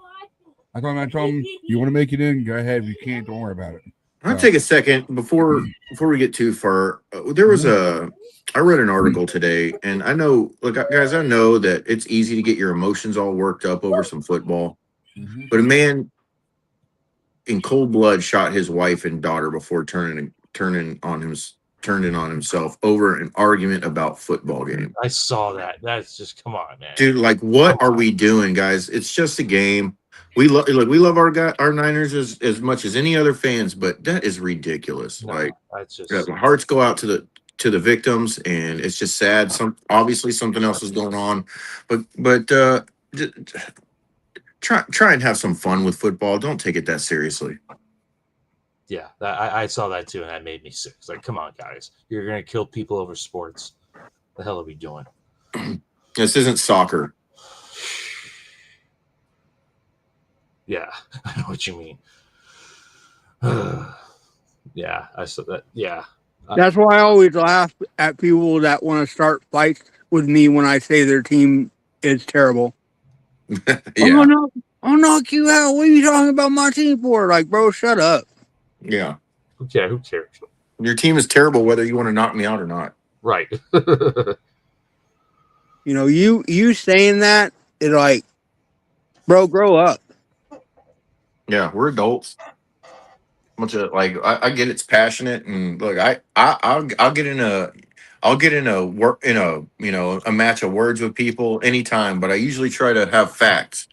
I told him, you want to make it in, go ahead. If you can't, don't worry about it. I'll take a second before we get too far. I read an article today, and I know, look, guys, I know that it's easy to get your emotions all worked up over some football, but a man in cold blood shot his wife and daughter before turning on himself over an argument about football game. I saw that. That's just, come on, man. Dude, like, what are we doing, guys? It's just a game. We love our Niners as much as any other fans, but that is ridiculous. No, like, that's just, my hearts go out to the victims, and it's just sad. Obviously something else is going on, but try and have some fun with football. Don't take it that seriously. Yeah, I saw that too, and that made me sick. It's like, come on, guys, you're gonna kill people over sports. What the hell are we doing? This isn't soccer. Yeah, I know what you mean. Yeah, I said that. Yeah, That's why I always laugh at people that want to start fights with me when I say their team is terrible. Yeah. I'll knock you out. What are you talking about my team for? Like, bro, shut up. Yeah. who cares? Your team is terrible whether you want to knock me out or not. Right. You know, you saying that is like, bro, grow up. Yeah, we're adults. Bunch of like I get it's passionate and look, I'll get in a work in a a match of words with people anytime, but I usually try to have facts,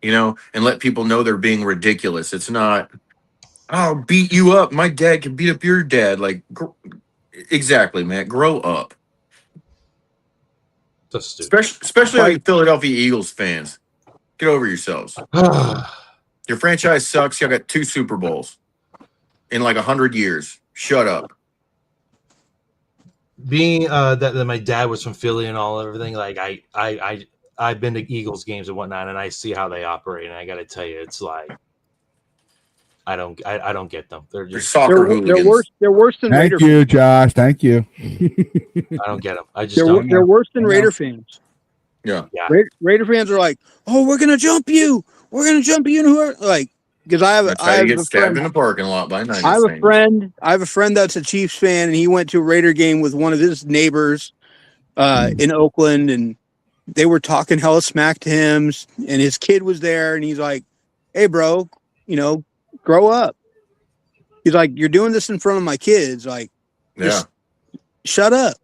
and let people know they're being ridiculous. It's not, I'll beat you up. My dad can beat up your dad. Like exactly, man. Grow up. That's stupid. Especially all you Philadelphia Eagles fans. Get over yourselves. Your franchise sucks. Y'all got 2 Super Bowls in like 100 years. Shut up. Being that my dad was from Philly and everything, like I've been to Eagles games and whatnot, and I see how they operate, and I got to tell you, it's like I don't get them. They're They're just soccer hooligans. They're worse than Thank Raider you, Josh. Thank you. I don't get them. I just don't. They're worse than I know. Raider fans. Yeah. Yeah. Raider fans are like, oh, we're gonna jump you. We're gonna jump you. And who are like? Because That's how you get stabbed in the parking lot by 90 I have a friend that's a Chiefs fan, and he went to a Raider game with one of his neighbors in Oakland, and they were talking hella smack to him, and his kid was there, and he's like, hey, bro, grow up. He's like, you're doing this in front of my kids. Like, Yeah. shut up.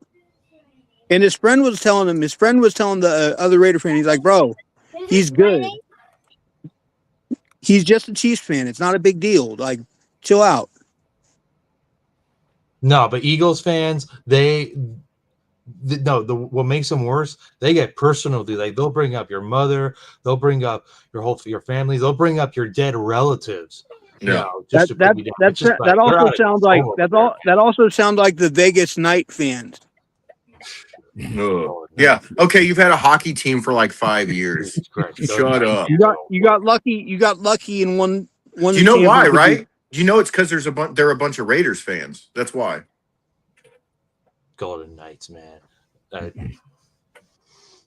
And his friend was telling the other Raider fan, he's like, bro, he's good. He's just a Chiefs fan. It's not a big deal. Like, chill out. No, but Eagles fans, what makes them worse, they get personal. Like they'll bring up your mother, they'll bring up your family, they'll bring up your dead relatives. Yeah. That also sounds like the Vegas Night fans. Yeah. Okay, you've had a hockey team for like 5 years. Shut up. You got lucky in one. You know why, right? You know it's because they're a bunch of Raiders fans. That's why. Golden Knights, man.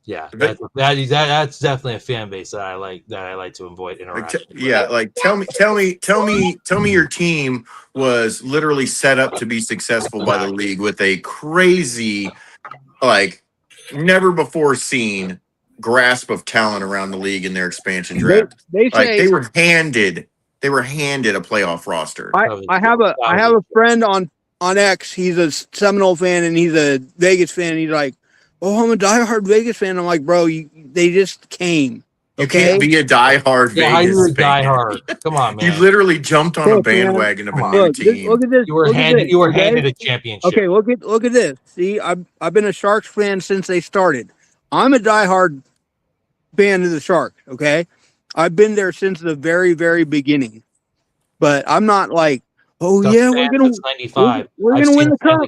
Yeah, that's definitely a fan base that I like to avoid interaction. Tell me your team was literally set up to be successful by the league with a crazy, like, never before seen grasp of talent around the league in their expansion draft. They were handed a playoff roster. I have a friend on X. He's a Seminole fan and he's a Vegas fan. And he's like, oh, I'm a diehard Vegas fan. I'm like, bro, they just came. You can't be a diehard Vegas fan. Diehard. Come on, man. You literally jumped on a bandwagon of a new team. Look at this. You were handed a championship. Okay, look at this. See, I've been a Sharks fan since they started. I'm a diehard fan of the Sharks. Okay, I've been there since the very, very beginning. But I'm not like, oh yeah, we're gonna 95. We're gonna win the cup.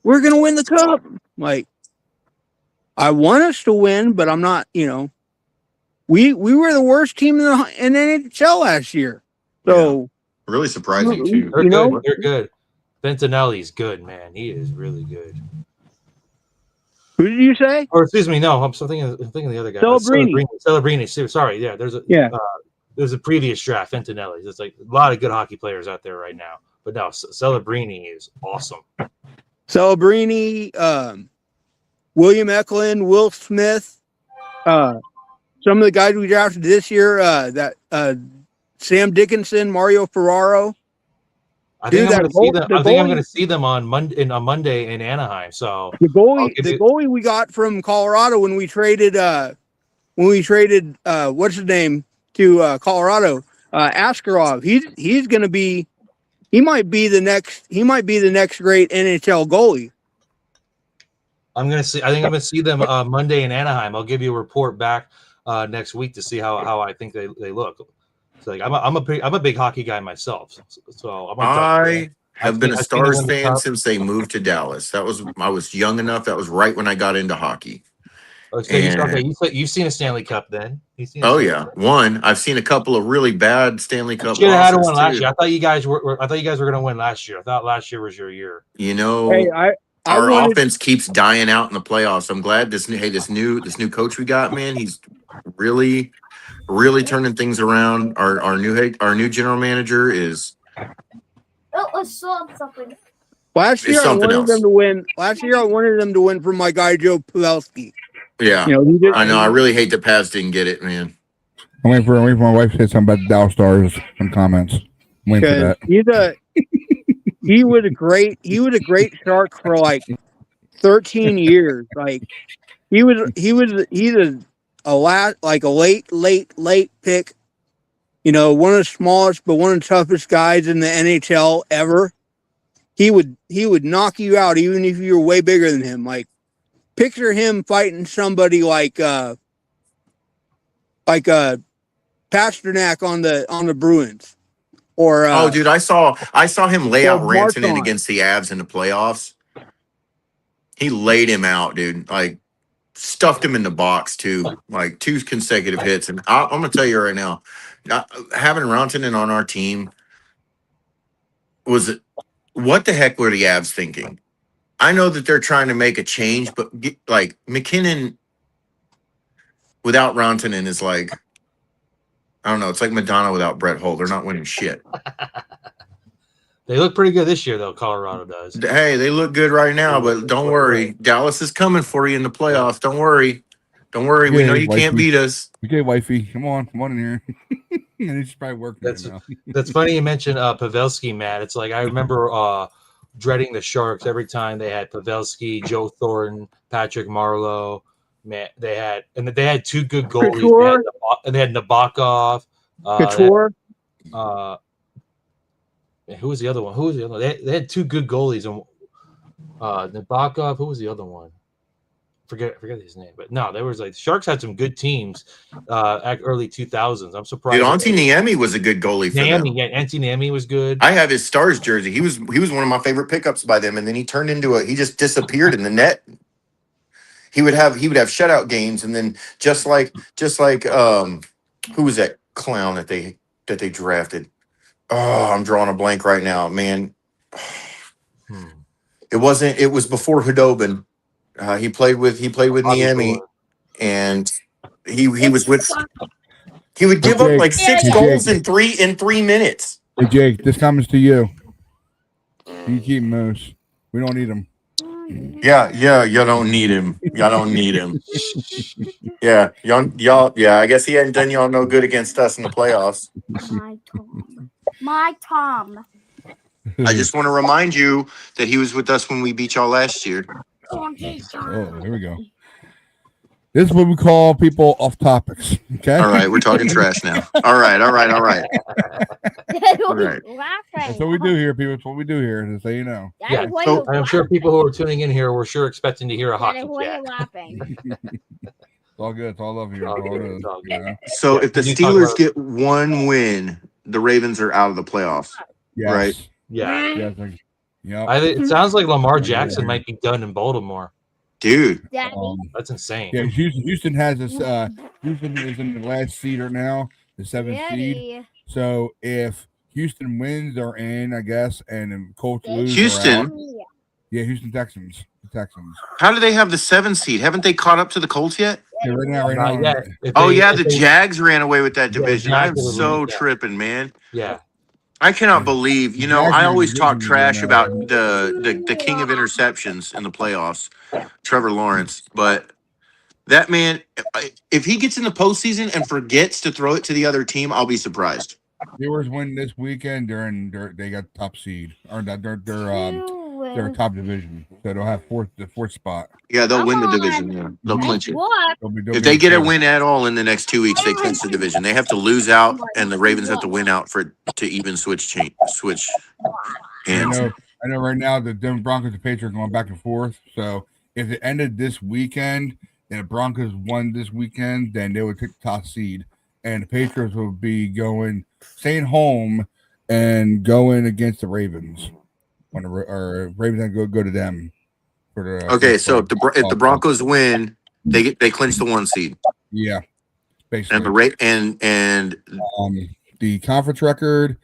We're gonna win the cup. Like, I want us to win, but I'm not. We were the worst team in NHL last year. So really surprising too. They're good. Bentinelli's good, man. He is really good. Who did you say? Or excuse me, no, I'm thinking of the other guy. Celebrini. Sorry, yeah. There's a previous draft, Bentinelli. There's like a lot of good hockey players out there right now. But no, Celebrini is awesome. Celebrini, William Eklund, Will Smith, some of the guys we drafted this year, Sam Dickinson, Mario Ferraro. I think I'm going to see them on Monday in Anaheim. So the goalie we got from Colorado when we traded what's his name to Colorado, Askarov. He might be the next great NHL goalie. I think I'm going to see them Monday in Anaheim. I'll give you a report back next week to see how I think they look. So like I'm a big hockey guy myself. So I have been a Stars fan since they moved to Dallas. I was young enough. That was right when I got into hockey. So you've seen a Stanley Cup then? Oh yeah, one. I've seen a couple of really bad Stanley Cup Should have had losses one last too. year. I thought you guys were going to win last year. I thought last year was your year. You know, Hey, our wanted- offense keeps dying out in the playoffs. I'm glad this new coach we got, man. He's really turning things around. Our new general manager is. Oh, I saw something. Last year I wanted them to win. Last year I wanted them to win from my guy Joe Pavelski. Yeah, You know, he did, I know. I really hate that Paz didn't get it, man. I'm waiting for my wife to say something about the Dallas Stars. Some comments. I'm waiting for that. He was a great Shark for like 13 years. Like he's a late pick. You know, one of the smallest but one of the toughest guys in the NHL ever. He would knock you out even if you were way bigger than him. Like picture him fighting somebody like Pasternak on the Bruins. Or oh, dude, I saw him lay out Rantanen Marchand against the Avs in the playoffs. He laid him out, dude. Like stuffed him in the box too, like 2 consecutive hits. And I'm gonna tell you right now, having Rantanen on our team was what the heck were the Avs thinking? I know that they're trying to make a change, but like McKinnon without Rantanen is like. I don't know. It's like Madonna without Brett Hull. They're not winning shit. They look pretty good this year, though. Colorado does. Hey, they look good right now, but don't worry. Dallas is coming for you in the playoffs. Don't worry. Don't worry. We know you can't beat us. Okay, wifey. Come on in here. And he's probably working right now. That's funny you mentioned Pavelski, Matt. It's like I remember dreading the Sharks every time they had Pavelski, Joe Thornton, Patrick Marleau. Man, they had 2 good goalies. They had Nabokov. Couture. Who was the other one? They had 2 good goalies. And Nabokov. Who was the other one? Forget his name. But no, there was like Sharks had some good teams early 2000s. I'm surprised. Dude, Antti Niemi was a good goalie for them. Yeah, Antti Niemi was good. I have his Stars jersey. He was one of my favorite pickups by them, and then he turned into he just disappeared in the net. He would have shutout games, and then just like who was that clown that they drafted? Oh, I'm drawing a blank right now, man. It was before Hudobin. He played with Niemi, and he was with. He would give up like 6 goals in 3 minutes. Hey Jake, this comes to you. You keep Moose. We don't need him. Yeah, you don't need him. Y'all don't need him. Yeah, y'all. Yeah, I guess he hadn't done y'all no good against us in the playoffs. My Tom. I just want to remind you that he was with us when we beat y'all last year. Oh, here we go. This is what we call people off topics. Okay. All right, we're talking trash now. All right. All right. That's what we do here, people. That's what we do here, just so you know. Yeah. So I'm sure people who are tuning in here were sure expecting to hear a hockey chat. It's all good. It's all love here. So if the Steelers get 1 win, the Ravens are out of the playoffs. Yes. Right? Yeah. Yeah. It sounds like Lamar Jackson might be done in Baltimore. Dude, that's insane. Yeah, Houston has this. Houston is in the last seed right now, the 7th seed. So if Houston wins, they're in, I guess, and then Colts lose. Houston. Yeah, Houston Texans. The Texans. How do they have the 7th seed? Haven't they caught up to the Colts yet? Yeah, right now. The Jags ran away with that division. I'm so tripping, man. Yeah. I cannot believe, I always talk trash about the king of interceptions in the playoffs, Trevor Lawrence, but that man, if he gets in the postseason and forgets to throw it to the other team, I'll be surprised. Steelers win this weekend. They got top seed, or they're top division, so they'll have the 4th spot. Yeah, they'll win the division. Yeah. They'll clinch it. If they get a win at all in the next 2 weeks, they clinch the division. They have to lose out, and the Ravens have to win out to even switch hands. I know. Right now, the Denver Broncos and Patriots are going back and forth. So if it ended this weekend and the Broncos won this weekend, then they would take the top seed, and the Patriots would be staying home and going against the Ravens. Or Ravens go to them. So if the Broncos win, They clinch the 1 seed. Yeah, basically. And the rate and the conference record.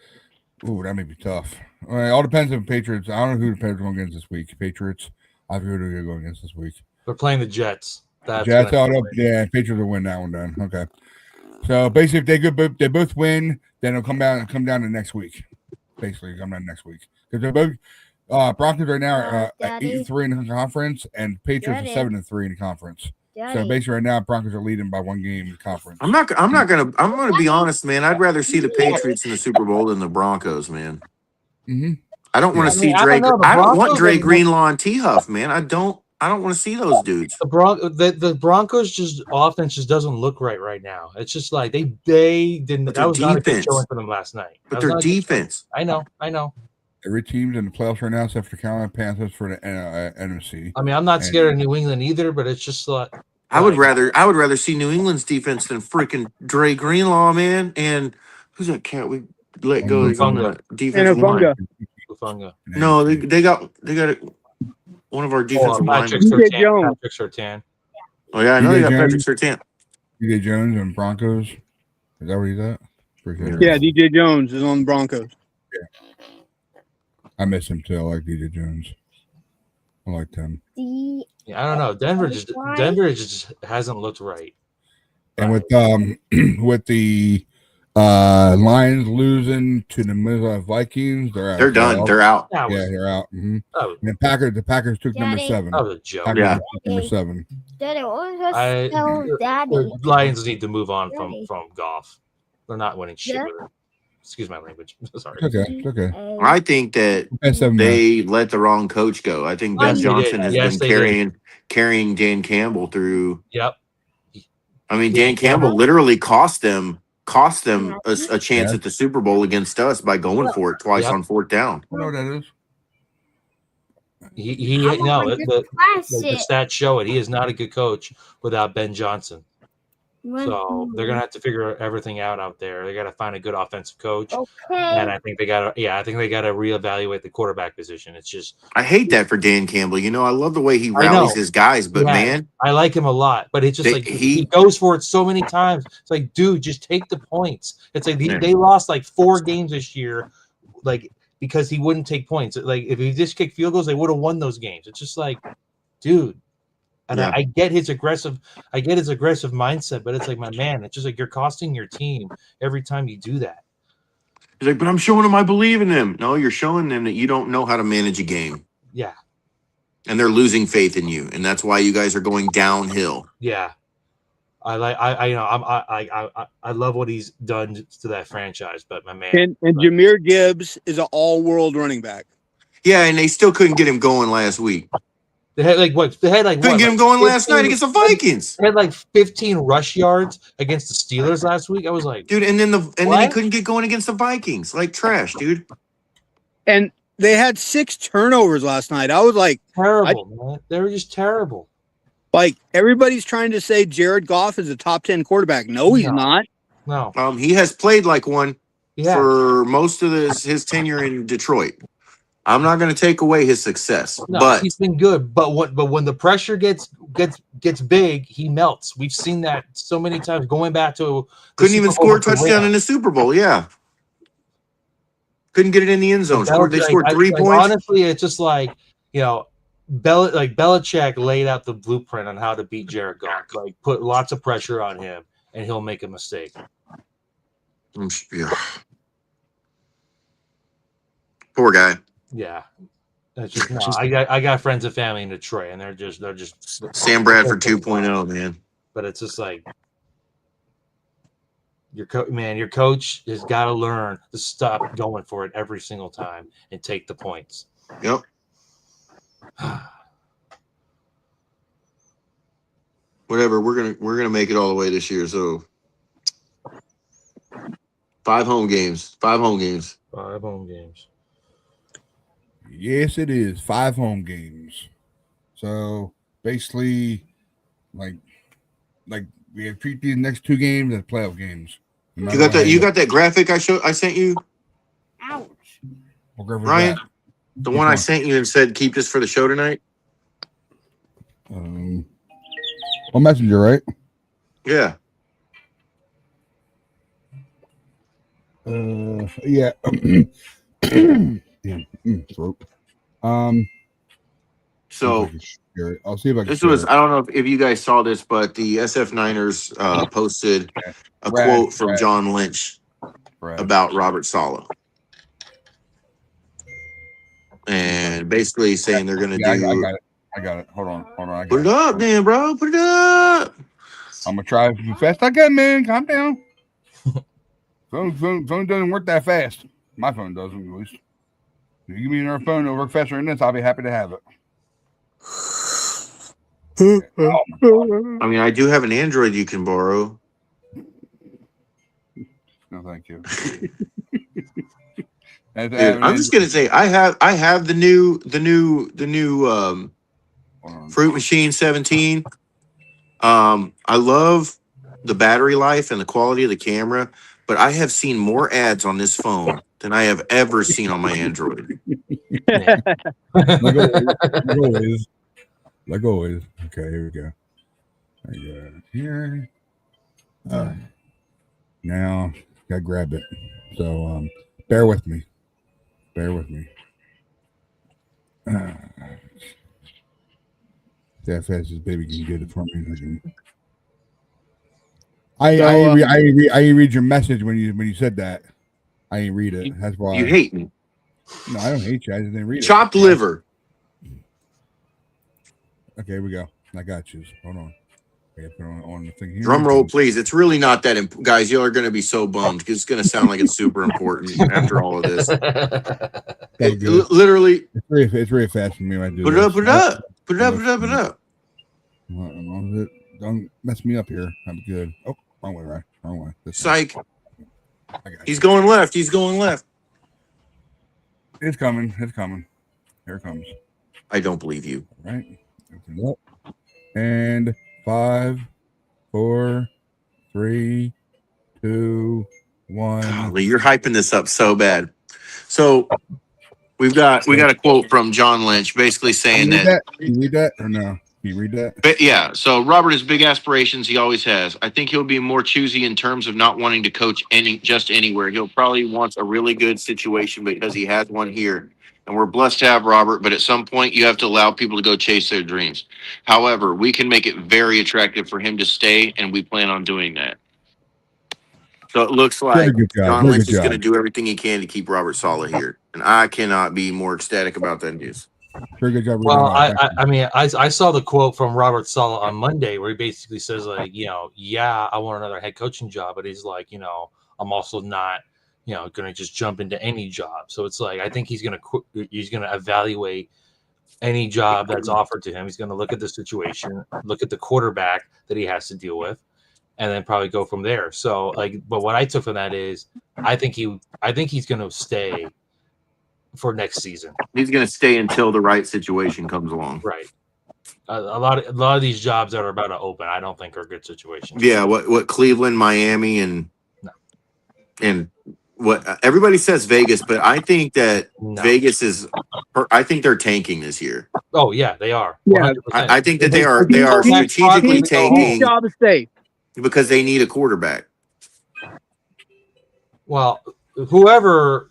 Ooh, that may be tough. All right, all depends on Patriots. I don't know who the Patriots are going against this week. Patriots. I don't know who they're going against this week. They're playing the Jets. That's Jets out up. Yeah, Patriots will win that one then. Okay. So basically, if they both win, then it'll come down to next week. Basically, come down next week because they're both Broncos right now are 8-3 in the conference, and Patriots are 7-3 in the conference. So basically, right now Broncos are leading by 1 game in the conference. I'm gonna be honest, man. I'd rather see the Patriots in the Super Bowl than the Broncos, man. Mm-hmm. I don't want to see Dre. I don't want Dre Greenlaw and T Huff, man. I don't want to see those dudes. The Broncos just offense just doesn't look right now. It's just like they didn't. But that was not a good defense. showing for them last night. But their defense. I know. Every team's in the playoffs right now, except for Carolina Panthers for the NFC. I mean, I'm not scared of New England either, but it's just like I would rather see New England's defense than freaking Dre Greenlaw, man. And who's that cat we let go? He's on the defensive line. Funga. No, they got one of our defensive linemen. DJ Jones. Patrick Surtain. Oh yeah, I know they got Patrick Jones. Surtain. DJ Jones and Broncos. Is that where he's at? Yeah, DJ Jones is on the Broncos. I miss him too. I like DJ Jones. I like him. Yeah, I don't know. Denver just hasn't looked right. And with the Lions losing to the Minnesota Vikings, they're out. They're done. They're out. Yeah, they're out. Mm-hmm. Oh, And the Packers took number 7. that was a joke. Yeah. Took number 7. Daddy, what was that? So, Daddy. The Lions need to move on from golf. They're not winning shit. Yeah. With it. Excuse my language. Sorry. It's okay. I think that they let the wrong coach go. I think Ben Yes, they Johnson did. has Yes, been carrying Dan Campbell through. Yep. I mean, Dan Campbell literally cost them a chance at the Super Bowl against us by going for it twice on 4th down. I know what that is. The stats show it. He is not a good coach without Ben Johnson. So they're gonna have to figure everything out there. They got to find a good offensive coach, and I think they got to reevaluate the quarterback position. It's just I hate that for Dan Campbell. You know, I love the way he rallies his guys, but man, I like him a lot. But it's just he goes for it so many times. It's like, dude, just take the points. It's like they lost like 4 games this year, like because he wouldn't take points. Like if he just kicked field goals, they would have won those games. It's just like, dude. And I get his aggressive mindset, but it's like, my man, it's just like you're costing your team every time you do that. He's like, but I'm showing them I believe in them. No, you're showing them that you don't know how to manage a game. Yeah. And they're losing faith in you, and that's why you guys are going downhill. Yeah. I love what he's done to that franchise, but my man. And Jahmyr Gibbs is an all-world running back. Yeah, and they still couldn't get him going last week. They had like couldn't get him going last night against the Vikings. They had like 15 rush yards against the Steelers last week. I was like, dude, and then he couldn't get going against the Vikings. Like trash, dude. And they had 6 turnovers last night. I was like, terrible, man. They were just terrible. Like everybody's trying to say Jared Goff is a top 10 quarterback. No, he's not. No. He has played like one for most of his tenure in Detroit. I'm not going to take away his success, but he's been good. But when the pressure gets big, he melts. We've seen that so many times. Going back to couldn't even score a touchdown in the Super Bowl. Yeah, couldn't get it in the end zone. They scored 3 points. Honestly, it's just like Belichick laid out the blueprint on how to beat Jared Goff. Like put lots of pressure on him, and he'll make a mistake. Yeah. Poor guy. Yeah, that's just I got friends and family in Detroit, and they're just Sam Bradford 2.0, man. But it's just like your coach has got to learn to stop going for it every single time and take the points. Yep. Whatever, we're gonna make it all the way this year. So 5 home games. 5 home games. 5 home games. Yes, it is 5 home games. So basically, like we have treat these next 2 games as playoff games. You got that graphic I sent you? Ouch. Ryan? The one I sent you and said keep this for the show tonight? On Messenger, right? Yeah. Yeah. Damn. Throat. See if I So can share it. I'll see if I can this share was, it. I don't know if you guys saw this, but the SF Niners posted a Brad, quote from John Lynch Brad. about Robert Saleh. And basically saying they're going to Yeah, I do. got it. I got it. Hold on. I Put got it up, then, bro. Put it up. I'm gonna try as fast as I can, man. Calm down. Phone doesn't work that fast. My phone doesn't, at least. If you give me another phone that'll work faster than this, I'll be happy to have it. I mean, I do have an Android you can borrow. No, thank you. Dude, I'm just gonna say I have the new Fruit Machine 17. I love the battery life and the quality of the camera, but I have seen more ads on this phone than I have ever seen on my Android. Like always. Like always. Okay, here we go. I got it here. Now gotta grab it. So bear with me. Bear with me. See how fast this baby can get it for me. I ain't read your message when you said that. I ain't read it. That's why You hate me. No, I don't hate you. I just didn't read it. Chopped liver. Okay, here we go. I got you. Hold on. I put on the thing here. Drum roll, please. It's really not that guys. You are going to be so bummed because it's going to sound like it's super important after all of this. Literally, it's really fast for me when I do. Put it up. Put it up. Put it up. Put it up. Put it up. Don't mess me up here. I'm good. Oh, wrong way, right? Wrong way. Psych. He's going left. He's going left. It's coming. It's coming. Here it comes. I don't believe you. All right. Open it up. And 5, 4, 3, 2, 1. Golly, you're hyping this up so bad. So we got a quote from John Lynch basically saying that. Can you read that or no? Can you read that? But yeah, so Robert has big aspirations. He always has. I think he'll be more choosy in terms of not wanting to coach just anywhere. He'll probably want a really good situation because he has one here. And we're blessed to have Robert, but at some point you have to allow people to go chase their dreams. However, we can make it very attractive for him to stay, and we plan on doing that. So it looks like John Lynch is going to do everything he can to keep Robert Saleh here. And I cannot be more ecstatic about that news. Very good job. Well, I mean, I saw the quote from Robert Saleh on Monday where he basically says, like, yeah, I want another head coaching job, but he's like, I'm also not, going to just jump into any job. So it's like, I think he's going to evaluate any job that's offered to him. He's going to look at the situation, look at the quarterback that he has to deal with, and then probably go from there. So but what I took from that is, I think he's going to stay for next season. He's going to stay until the right situation comes along. Right. A lot of these jobs that are about to open, I don't think are good situations. Yeah. What Cleveland, Miami, and what everybody says Vegas, but I think that Vegas is. I think they're tanking this year. Oh yeah, they are. Yeah, I think that they are strategically tanking because they need a quarterback. Well, whoever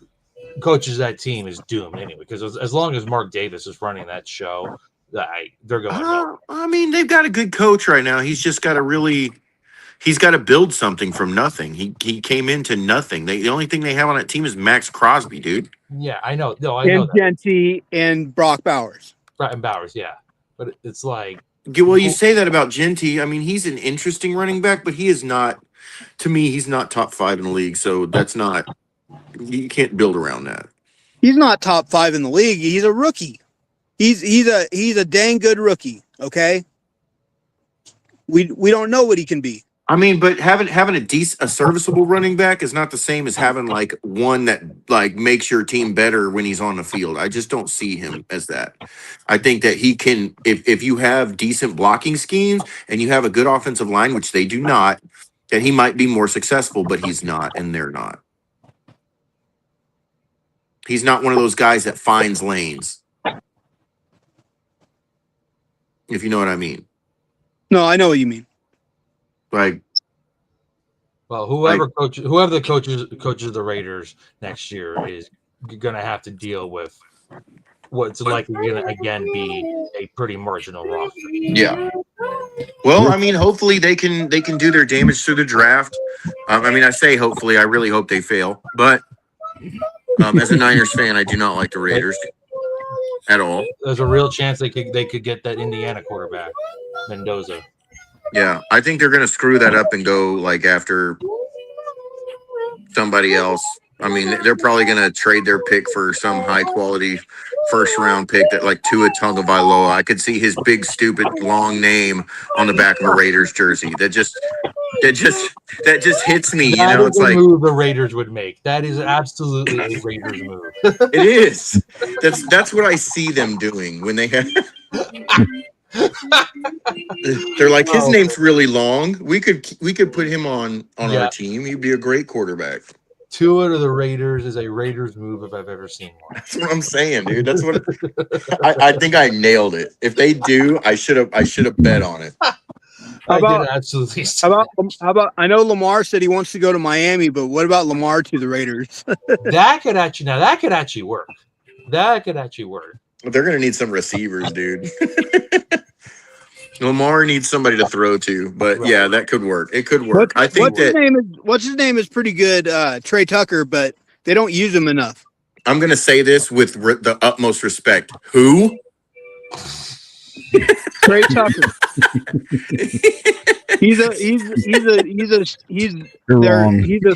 coaches that team is doomed anyway, because as long as Mark Davis is running that show, they're going. I mean, they've got a good coach right now. He's just got to he's got to build something from nothing. He came into nothing. The only thing they have on that team is Max Crosby, dude. Yeah, I know. No, I know. And Genty and Brock Bowers. Bratton Bowers, yeah. But it's like, well, you say that about Genty. I mean, he's an interesting running back, but he is not. To me, he's not top 5 in the league. So that's not. You can't build around that. He's not top 5 in the league. He's a rookie. He's a dang good rookie. Okay. We don't know what he can be. I mean, but having a serviceable running back is not the same as having like one that like makes your team better when he's on the field. I just don't see him as that. I think that he can, if you have decent blocking schemes and you have a good offensive line, which they do not, that he might be more successful, but he's not, and they're not. He's not one of those guys that finds lanes. If you know what I mean. No, I know what you mean. Like, Well, whoever the coaches the Raiders next year is going to have to deal with what's likely going to again be a pretty marginal roster. yeah. Well, I mean, hopefully they can do their damage through the draft. I mean, I say hopefully. I really hope they fail. But as a Niners fan, I do not like the Raiders at all. There's a real chance they could get that Indiana quarterback, Mendoza. Yeah, I think they're going to screw that up and go like after somebody else. I mean, they're probably going to trade their pick for some high quality first round pick that like Tua Tagovailoa. I could see his big stupid long name on the back of a Raiders jersey. That just hits me. You know, it's like move the Raiders would make. That is absolutely a Raiders move. It is. That's what I see them doing when they have. They're like, his name's really long. We could put him on our team. He'd be a great quarterback. Tua to the Raiders is a Raiders move if I've ever seen one. That's what I'm saying, dude. That's what I think I nailed it. If they do, I should have bet on it. How about I know Lamar said he wants to go to Miami, but what about Lamar to the Raiders? that could actually work. That could actually work. They're gonna need some receivers, dude. Lamar needs somebody to throw to, but yeah, that could work. It could work. I think what's his name is pretty good, Trey Tucker, but they don't use him enough. I'm gonna say this with the utmost respect. Who? Trey Tucker. he's a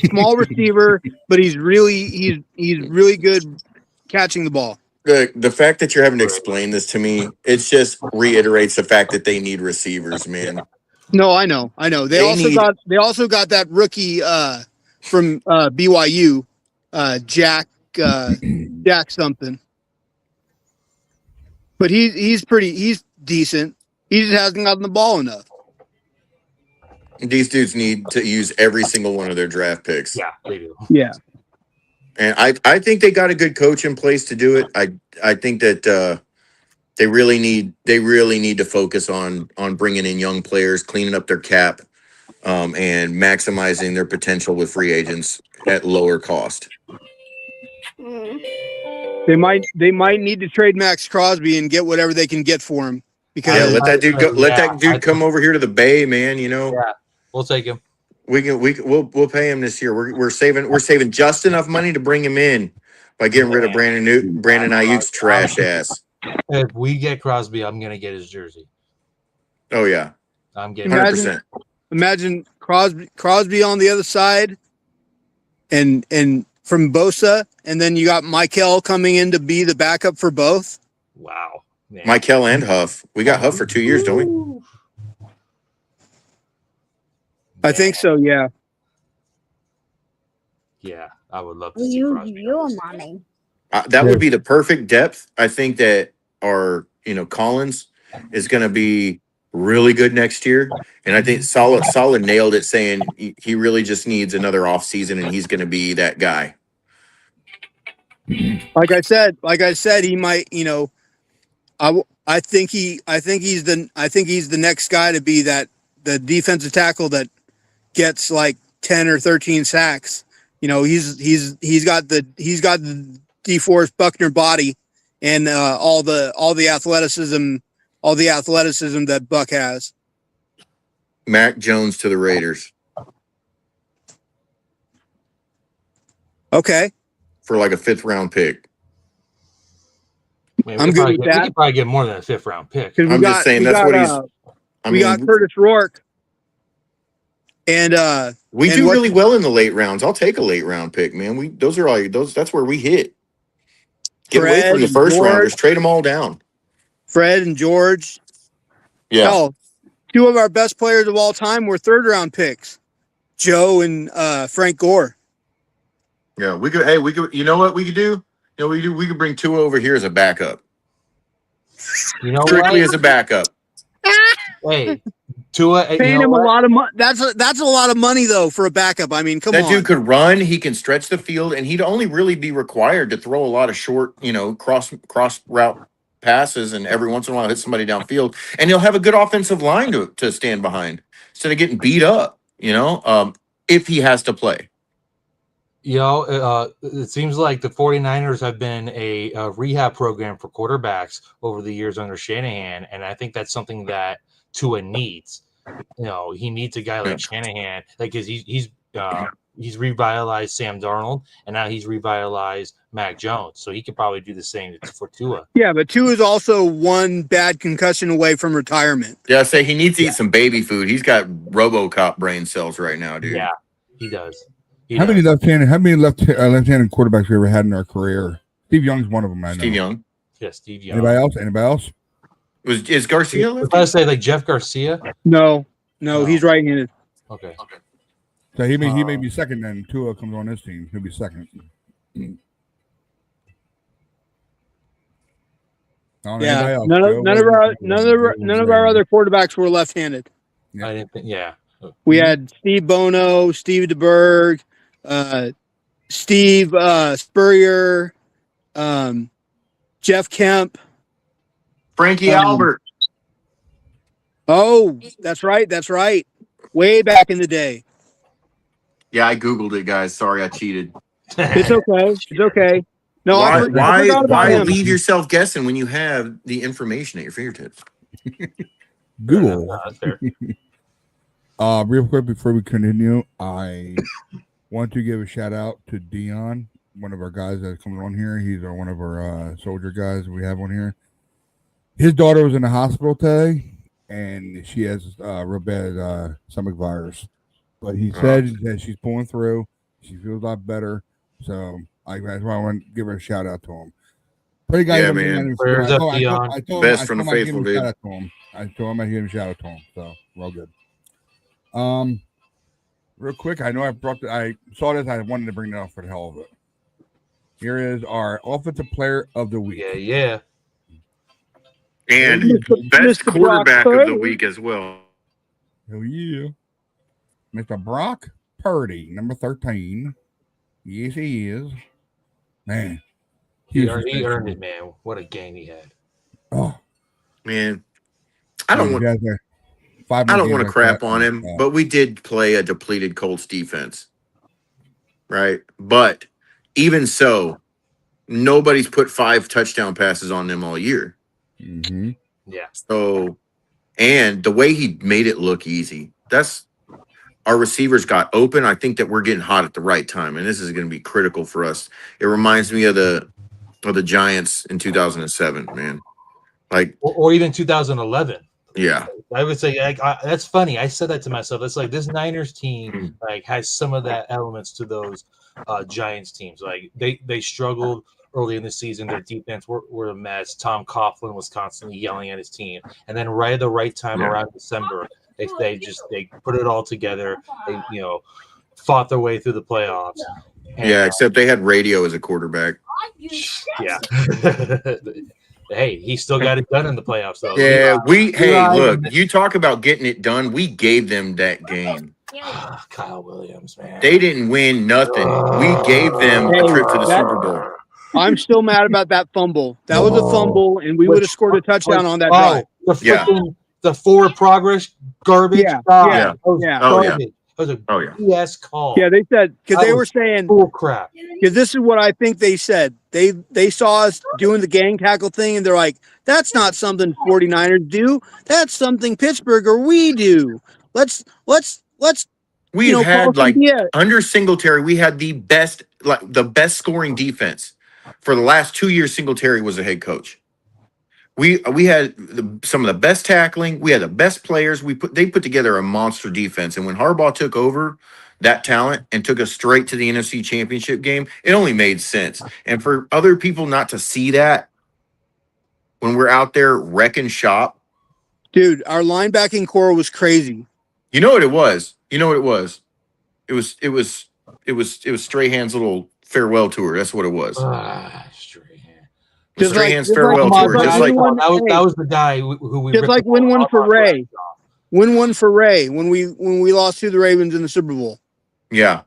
small receiver, but he's really good catching the ball. The fact that you're having to explain this to me, it just reiterates the fact that they need receivers, man. No, I know. They also got that rookie from BYU, Jack something. But he's decent. He just hasn't gotten the ball enough. These dudes need to use every single one of their draft picks. Yeah, they do. Yeah. And I think they got a good coach in place to do it. I think that they really need to focus on bringing in young players, cleaning up their cap, and maximizing their potential with free agents at lower cost. They might need to trade Max Crosby and get whatever they can get for him. Because let that dude go. Let that dude come over here to the Bay, man. You know, we'll take him. We'll pay him this year. We're saving just enough money to bring him in by getting rid of Brandon Ayuk's trash ass. If we get Crosby, I'm gonna get his jersey. Oh yeah, I'm getting 100%. Imagine Crosby on the other side, and from Bosa, and then you got Michael coming in to be the backup for both. Wow, man. Michael and Huff. We got Huff for 2 years, don't we? I think so. Yeah. Yeah, I would love to see Crosby. Mommy. That would be the perfect depth. I think that our Collins is going to be really good next year, and I think Solid nailed it, saying he really just needs another offseason, and he's going to be that guy. Like I said, he might. I think he's the next guy to be the defensive tackle that gets like 10 or 13 sacks. He's got the DeForest Buckner body and all the athleticism that Buck has. Mac Jones to the Raiders. Okay. For like a 5th round pick. I'm good with that. We could probably get more than a 5th round pick. I'm just saying that's what he's. We got Curtis Rourke. And we do really well in the late rounds. I'll take a late round pick, man. That's where we hit. Get away from the first rounders, trade them all down. Fred and George. Yeah. Hell, 2 of our best players of all time were 3rd round picks. Joe and Frank Gore. Yeah, we could you know what we could do? We could bring Tua over here as a backup. Strictly as a backup. Hey, Tua, paying him a lot of money. That's a lot of money though for a backup. I mean, come on. That dude could run. He can stretch the field, and he'd only really be required to throw a lot of short, cross route passes and every once in a while hit somebody downfield, and he'll have a good offensive line to stand behind instead of getting beat up, if he has to play. It seems like the 49ers have been a rehab program for quarterbacks over the years under Shanahan, and I think that's something that Tua needs. He needs a guy like Shanahan, because he's revitalized Sam Darnold, and now he's revitalized Mac Jones, so he could probably do the same for Tua. Yeah, but Tua is also one bad concussion away from retirement. Yeah, I say he needs to eat some baby food. He's got RoboCop brain cells right now, dude. Yeah, he does. How many left-handed quarterbacks we ever had in our career? Steve Young's one of them. I know. Steve Young. Yeah, Steve Young. Anybody else? Is Garcia? I was about to say like Jeff Garcia. No, he's right-handed. Okay. So he may be second then. Tua comes on this team. He'll be second. Yeah, none of our other quarterbacks were left-handed. Yeah. I didn't think. Yeah. We had Steve Bono, Steve DeBerg, Steve Spurrier, Jeff Kemp, Frankie Albert. Oh, that's right. Way back in the day. Yeah, I Googled it, guys. Sorry, I cheated. It's okay. No, I forgot about why him. leave yourself guessing when you have the information at your fingertips? Google. That's fair. Real quick before we continue, I want to give a shout out to Dion, one of our guys that's coming on here. He's one of our soldier guys we have on here. His daughter was in the hospital today, and she has real bad stomach virus. But he said that she's pulling through. She feels a lot better. So that's why I want to give her a shout out to him. Pretty guy. Yeah, man. Prayers up, Dion. Best from the faithful, dude. I told him I'd give him a shout out to him. So we're all good. Real quick, I know I saw this. I wanted to bring it up for the hell of it. Here is our offensive player of the week. Yeah. And best quarterback of the week as well. Hell yeah. Mr. Brock Purdy, number 13. Yes, he is. Man. He earned it, man. What a game he had. Oh. Man. I don't want to crap on him, but we did play a depleted Colts defense. Right? But even so, nobody's put 5 touchdown passes on them all year. Mm-hmm. Yeah. So, and the way he made it look easy, our receivers got open. I think that we're getting hot at the right time, and this is going to be critical for us. It reminds me of the Giants in 2007, man. Like, or even 2011. Yeah, I would say that's funny. I said that to myself. It's like this Niners team has some of that elements to those Giants teams. Like they struggled early in the season. Their defense were a mess. Tom Coughlin was constantly yelling at his team, and then right at the right time around December, they put it all together. They fought their way through the playoffs. And, except they had Radio as a quarterback. Yeah. Hey, he still got it done in the playoffs, though. Yeah, look, you talk about getting it done. We gave them that game. Kyle Williams, man. They didn't win nothing. We gave them a trip to the Super Bowl. I'm still mad about that fumble. That was a fumble, and we would have scored a touchdown on that drive. The forward progress garbage. Yeah. That was a BS call. Yeah, they said because they were saying bull crap. Because this is what I think they said. They saw us doing the gang tackle thing, and they're like, "That's not something 49ers do. That's something Pittsburgh or we do. Let's." We've had under Singletary, we had the best scoring defense for the last 2 years. Singletary was a head coach. We had some of the best tackling. We had the best players. They put together a monster defense. And when Harbaugh took over that talent and took us straight to the NFC Championship game, it only made sense. And for other people not to see that when we're out there wrecking shop, dude, our linebacking core was crazy. You know what it was? It was Strahan's little farewell tour. That's what it was. Strahan's farewell tour. That was the guy who we just like win one for Ray. Win one for Ray when we lost to the Ravens in the Super Bowl. Yeah.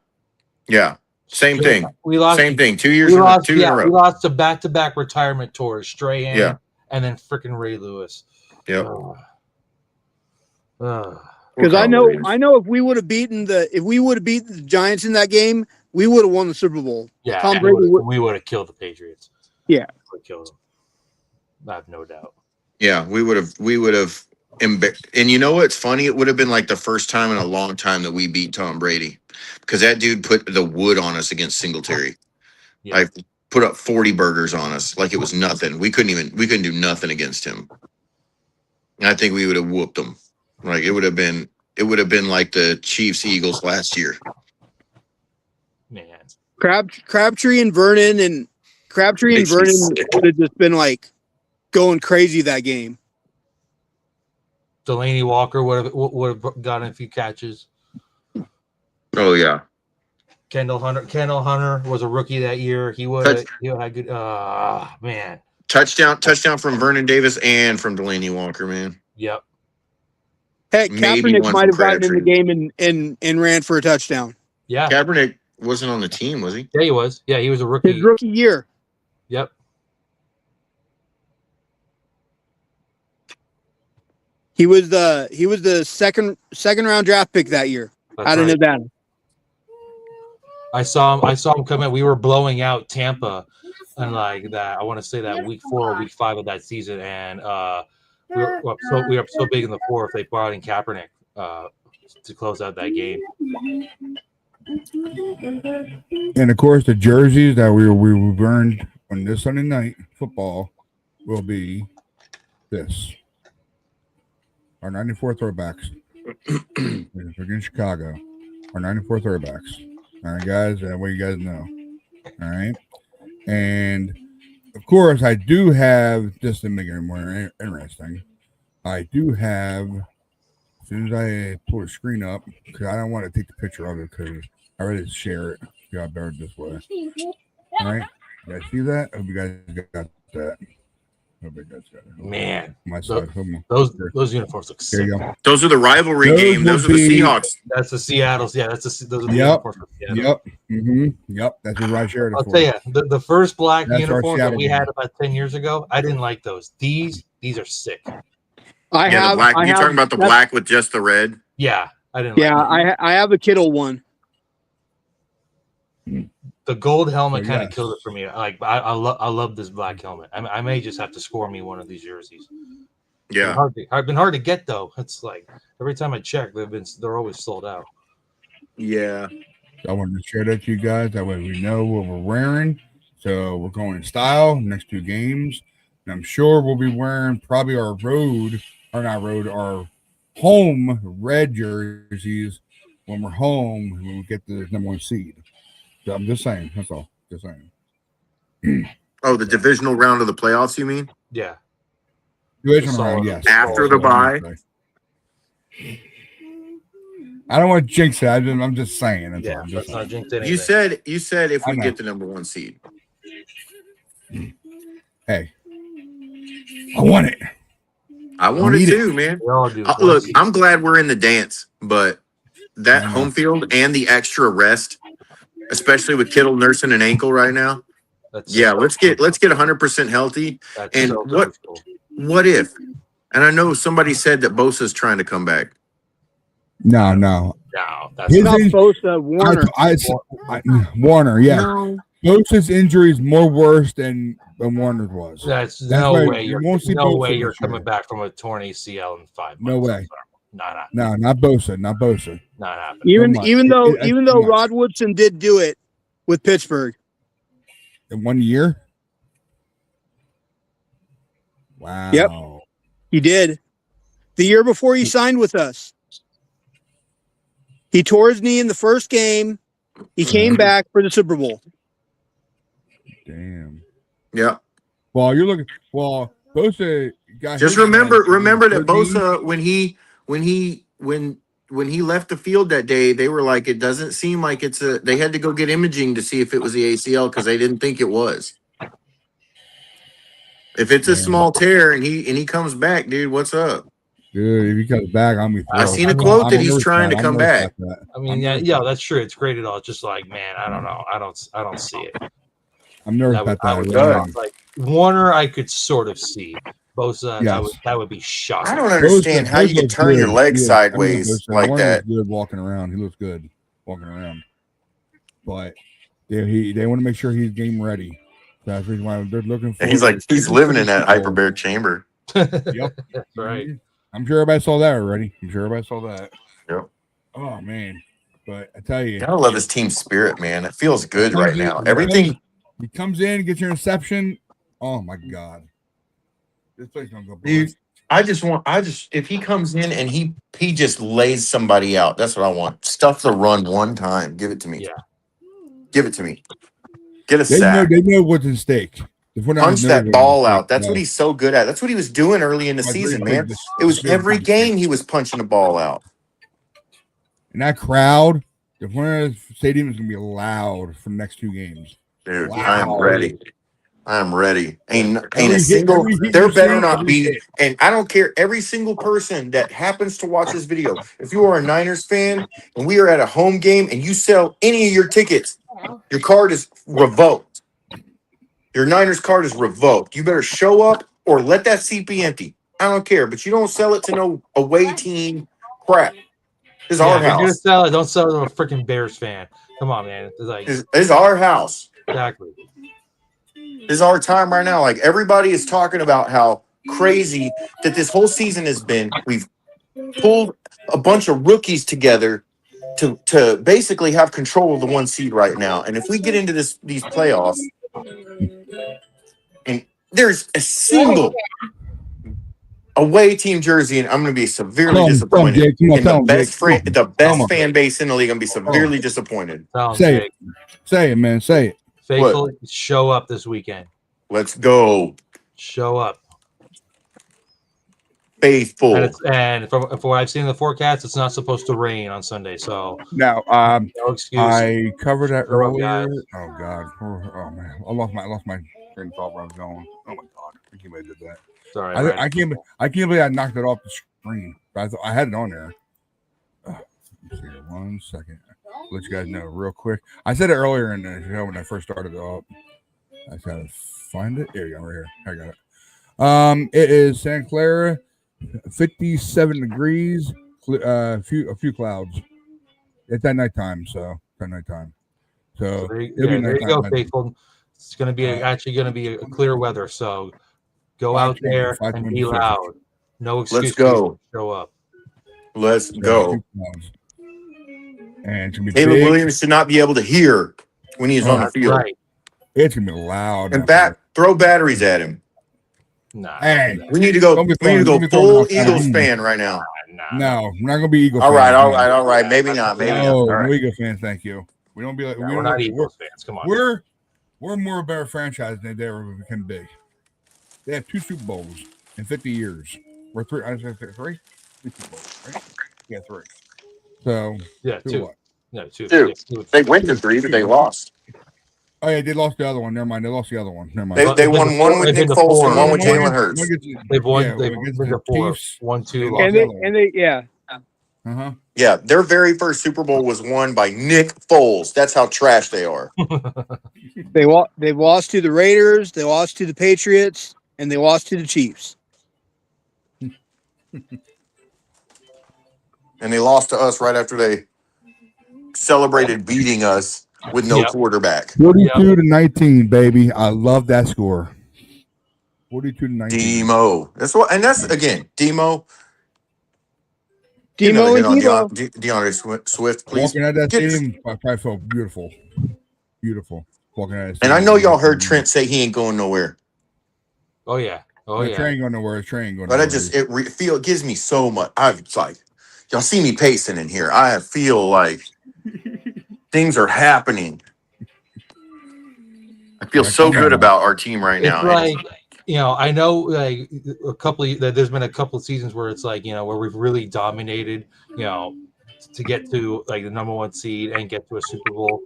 Same thing. We lost. Same thing. 2 years. We lost to back-to-back retirement tours. Strahan and then freaking Ray Lewis. Yep. Because I know if we would have beaten the Giants in that game, we would have won the Super Bowl. Yeah, Tom Brady we would have killed the Patriots. Yeah, would have killed them. I have no doubt. Yeah, we would have. And you know what's funny? It would have been like the first time in a long time that we beat Tom Brady, because that dude put the wood on us against Singletary. Yeah. Like put up 40 burgers on us like it was nothing. We couldn't do nothing against him. And I think we would have whooped him. Like it would have been like the Chiefs Eagles last year. Man, Crabtree and Vernon would have just been like going crazy that game. Delaney Walker would have gotten a few catches. Oh yeah. Kendall Hunter was a rookie that year. He would have had good. Man. Touchdown from Vernon Davis and from Delaney Walker, man. Yep. Heck, Maybe Kaepernick one might have from gotten in the game and ran for a touchdown. Yeah. Kaepernick wasn't on the team, was he? Yeah, he was. Yeah, he was a rookie. His rookie year. Yep. He was the second round draft pick that year out of Nevada. I saw him come in. We were blowing out Tampa, and like that. I want to say that week 4 or week 5 of that season, and we were up so big in the fourth. They brought in Kaepernick to close out that game. And of course, the jerseys that we earned on this Sunday night football will be this. Our 94 throwbacks against Chicago. Our 94 throwbacks. All right, guys. That way you guys know. All right. And of course, I do have, just to make it more interesting, I do have, as soon as I pull the screen up, because I don't want to take the picture of it because I already share it. Got better this way. All right. You guys see that? I hope you guys got that. Man, My side. those uniforms look sick. There you go. Those are the rivalry games. Those are the Seahawks. That's the Seattle's. Yeah, those are the Yep. uniforms. Yep. Mm-hmm. Yep. That's what I shared. I'll tell you, the first black That's our uniforms that Seattle we game. had about 10 years ago, I didn't like those. These are sick. The black. You're talking about the black with just the red. Yeah, I didn't. Yeah, like I have a Kittle one. the gold helmet kind of yes. killed it for me. Like I love this black helmet. I may just have to score me one of these jerseys. Yeah. It's been hard to get though. It's like every time I check, they're always sold out. Yeah. I wanted to share that to you guys. That way we know what we're wearing. So we're going in style next 2 games. And I'm sure we'll be wearing probably our our home red jerseys when we're home when we get the #1 seed. So I'm just saying. That's all. Just saying. Oh, the divisional round of the playoffs, you mean? Yeah. Divisional round, yes. After the bye? I don't want to jinx it. I'm just saying. That's all. Yeah, I'm let's just not saying. jinx anything. You said if I we know. get the #1 seed. Hey, I want it. I want it need it. too, man. We all do. Look, I'm glad we're in the dance, but that I know. home field and the extra rest, especially with Kittle nursing an ankle right now. That's Yeah, so let's get 100% healthy. That's and so cool. What if? And I know somebody said that Bosa's trying to come back. No. No, that's His Not in- Bosa, Warner. Warner, yeah. No. Bosa's injury is more worse than Warner's was. That's That's no why way you you're won't see no Bosa way you're this year. coming back from a torn ACL in 5 months. No way. Nah, No, not Bosa. Not Bosa. not happening. Even much. even though It's even too though much. Rod Woodson did do it with Pittsburgh. In 1 year? Wow. Yep. He did. The year before he signed with us. He tore his knee in the first game. He came back for the Super Bowl. Damn. Yeah. Well, you're looking. Well, Bosa got. Just his remember knee. that Bosa, when he left the field that day, they were like, it doesn't seem like it's a. They had to go get imaging to see if it was the ACL because they didn't think it was. If it's a small tear and he comes back, dude, what's up? Dude, if he comes back, I'm. I seen a quote that he's trying to come back. I mean, yeah, that's true. It's great at all. It's just like, man, I don't know. I don't see it. I'm nervous I would, about that. I would, Yeah. like Warner, I could sort of see. Bosa, Yes. that would be shocking. I don't understand how you can looks turn your good. leg Yeah, sideways like Warner that. looks good walking around. He looks good walking around. But they want to make sure he's game ready. That's the reason why they're looking for. And he's living in that hyperbaric chamber. Yep. That's right. I'm sure everybody saw that already. Yep. Oh man. But I tell you, Gotta love this team spirit, man. It feels good right now. Everything. He comes in, gets your interception. Oh my God. This place gonna go. Dude, if he comes in and he just lays somebody out, that's what I want. Stuff the run one time. Give it to me. Yeah. Give it to me. Get a They sack. know what's at stake. Punch that ball out. That's what he's so good at. That's what he was doing early in the season, man. It was every game he was punching the ball out. And that crowd, the Florida Stadium is gonna be loud for the next 2 games. Dude, Wow. I am ready. I'm ready. Ain't Every a single. hit There you better see, not every be. hit. And I don't care. Every single person that happens to watch this video, if you are a Niners fan and we are at a home game and you sell any of your tickets, your card is revoked. Your Niners card is revoked. You better show up or let that seat be empty. I don't care, but you don't sell it to no away team crap. This is our If you're gonna house. sell it, don't sell it to a freaking Bears fan. Come on, man. It's like This is our house. exactly. This is our time right now. Like everybody is talking about how crazy that this whole season has been. We've pulled a bunch of rookies together to basically have control of the 1 seed right now. And if we get into these playoffs, and there's a single away team jersey, and I'm going to be severely disappointed. And the best fan base in the league, I'm going to be severely disappointed. Say it, man. Say it. Faithful, show up this weekend. Let's go. Show up. Faithful. And from what I've seen in the forecast, it's not supposed to rain on Sunday. So Now, no excuse. I covered that Show up, earlier. guys. Oh God. Oh man. I lost my train of thought where I was going. Oh my God. I can't believe I did that. Sorry, I can't believe I knocked it off the screen. But I had it on there. Let's see, 1 second. Let you guys know real quick. I said it earlier in the show when I first started it up. I just gotta find it. There you go, right here. I got it. It is Santa Clara, 57 degrees. A few clouds. It's at nighttime, so there you nighttime, go, Faithful. It's going to be actually going to be a clear weather. So go out there and be loud. No excuse. Let's go. Show up. Let's go. And it's gonna be Caleb big. Williams should not be able to hear when he's on the field. Right. It's gonna be loud. In fact, throw batteries at him. Nah. Hey, We need to go. Don't be We need to throwing- go don't be throwing full out Eagles that. fan right now. no, we're not gonna be Eagles. All right, fans. all right. Maybe not. Maybe No, not. All no right. Eagles fans. Thank you. We don't be like We're not Eagles fans. Come on. We're more a better franchise than they ever became big. They have 2 Super Bowls in 50 years. We're 3. I said 3. 3 Super Bowls, right? Yeah, 3. So Yeah, 2 two. what? No, two. Two. Yeah, They went to 3, but they lost. Oh yeah, they lost the other one. Never mind. They lost the other one. Never mind. They won one with Nick Foles and one with Jalen Hurts. They've won. Yeah, They've against been the to 4. Chiefs. 1-2 lost And the they, other one. and they, yeah. Uh-huh. Yeah, their very first Super Bowl was won by Nick Foles. That's how trash they are. They lost to the Raiders, they lost to the Patriots, and they lost to the Chiefs. And they lost to us right after they celebrated beating us with no quarterback. 42-19, baby. I love that score. 42-19. Demo. That's again, Demo. Demo and Demo. DeAndre Swift, please. Walking out that Get- stadium, I probably felt beautiful. Beautiful. Walking out that And I stadium. know y'all heard Trent say he ain't going nowhere, Oh yeah. Oh The yeah. train going nowhere. Train going but nowhere. it gives me so much. It's like y'all see me pacing in here. I feel like things are happening. I feel so good about our team right It's now. like, I know like there's been a couple of seasons where it's like, where we've really dominated, to get to like the number 1 seed and get to a Super Bowl.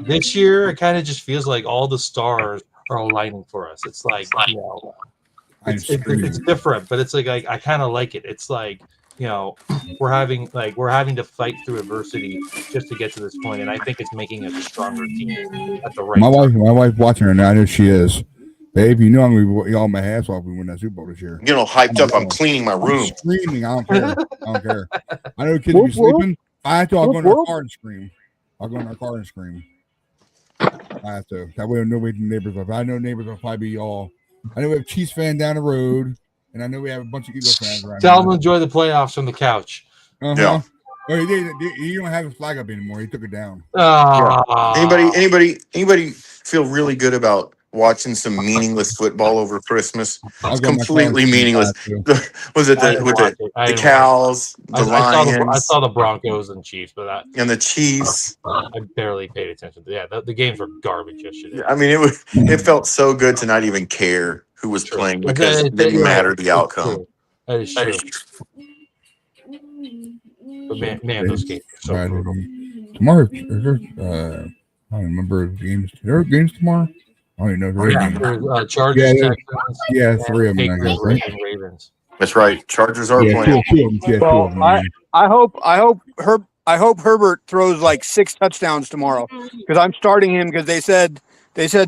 This year, it kind of just feels like all the stars are aligning for us. It's like, it's different, but it's like I kind of like it. It's like, we're having to fight through adversity just to get to this point, and I think it's making us a stronger team at the right my time. wife watching her now. I know she is. Babe, you know I'm gonna be y'all my ass off if we win that Super Bowl this year. You know, hyped up. I'm cleaning my I'm room. screaming. I don't care. I don't care. I know the kids will be sleeping. I have to. I'll go in our car and scream. I'll go in our car and scream. I have to. That way, nobody in the neighbors. If I know neighbors will probably be all. I know we have Chiefs fan down the road, and I know we have a bunch of Eagles fans around. Tell them to enjoy the playoffs from the couch. Yeah. Oh, he don't have his flag up anymore. He took it down. Anybody feel really good about watching some meaningless football over Christmas? It's completely meaningless. Was it the Cows, the Lions? I saw the Broncos and Chiefs, but and the Chiefs. I barely paid attention. Yeah, the games were garbage yesterday. I mean, it felt so good to not even care who was playing because it didn't matter the outcome. That is true. But man, those games are so brutal. Tomorrow, I don't remember the games. There are games tomorrow. I don't even know. There's Chargers, Texans, 3 of them. Ravens. That's right. Chargers are playing. Two of them. I hope Herbert throws like 6 touchdowns tomorrow because I'm starting him because they said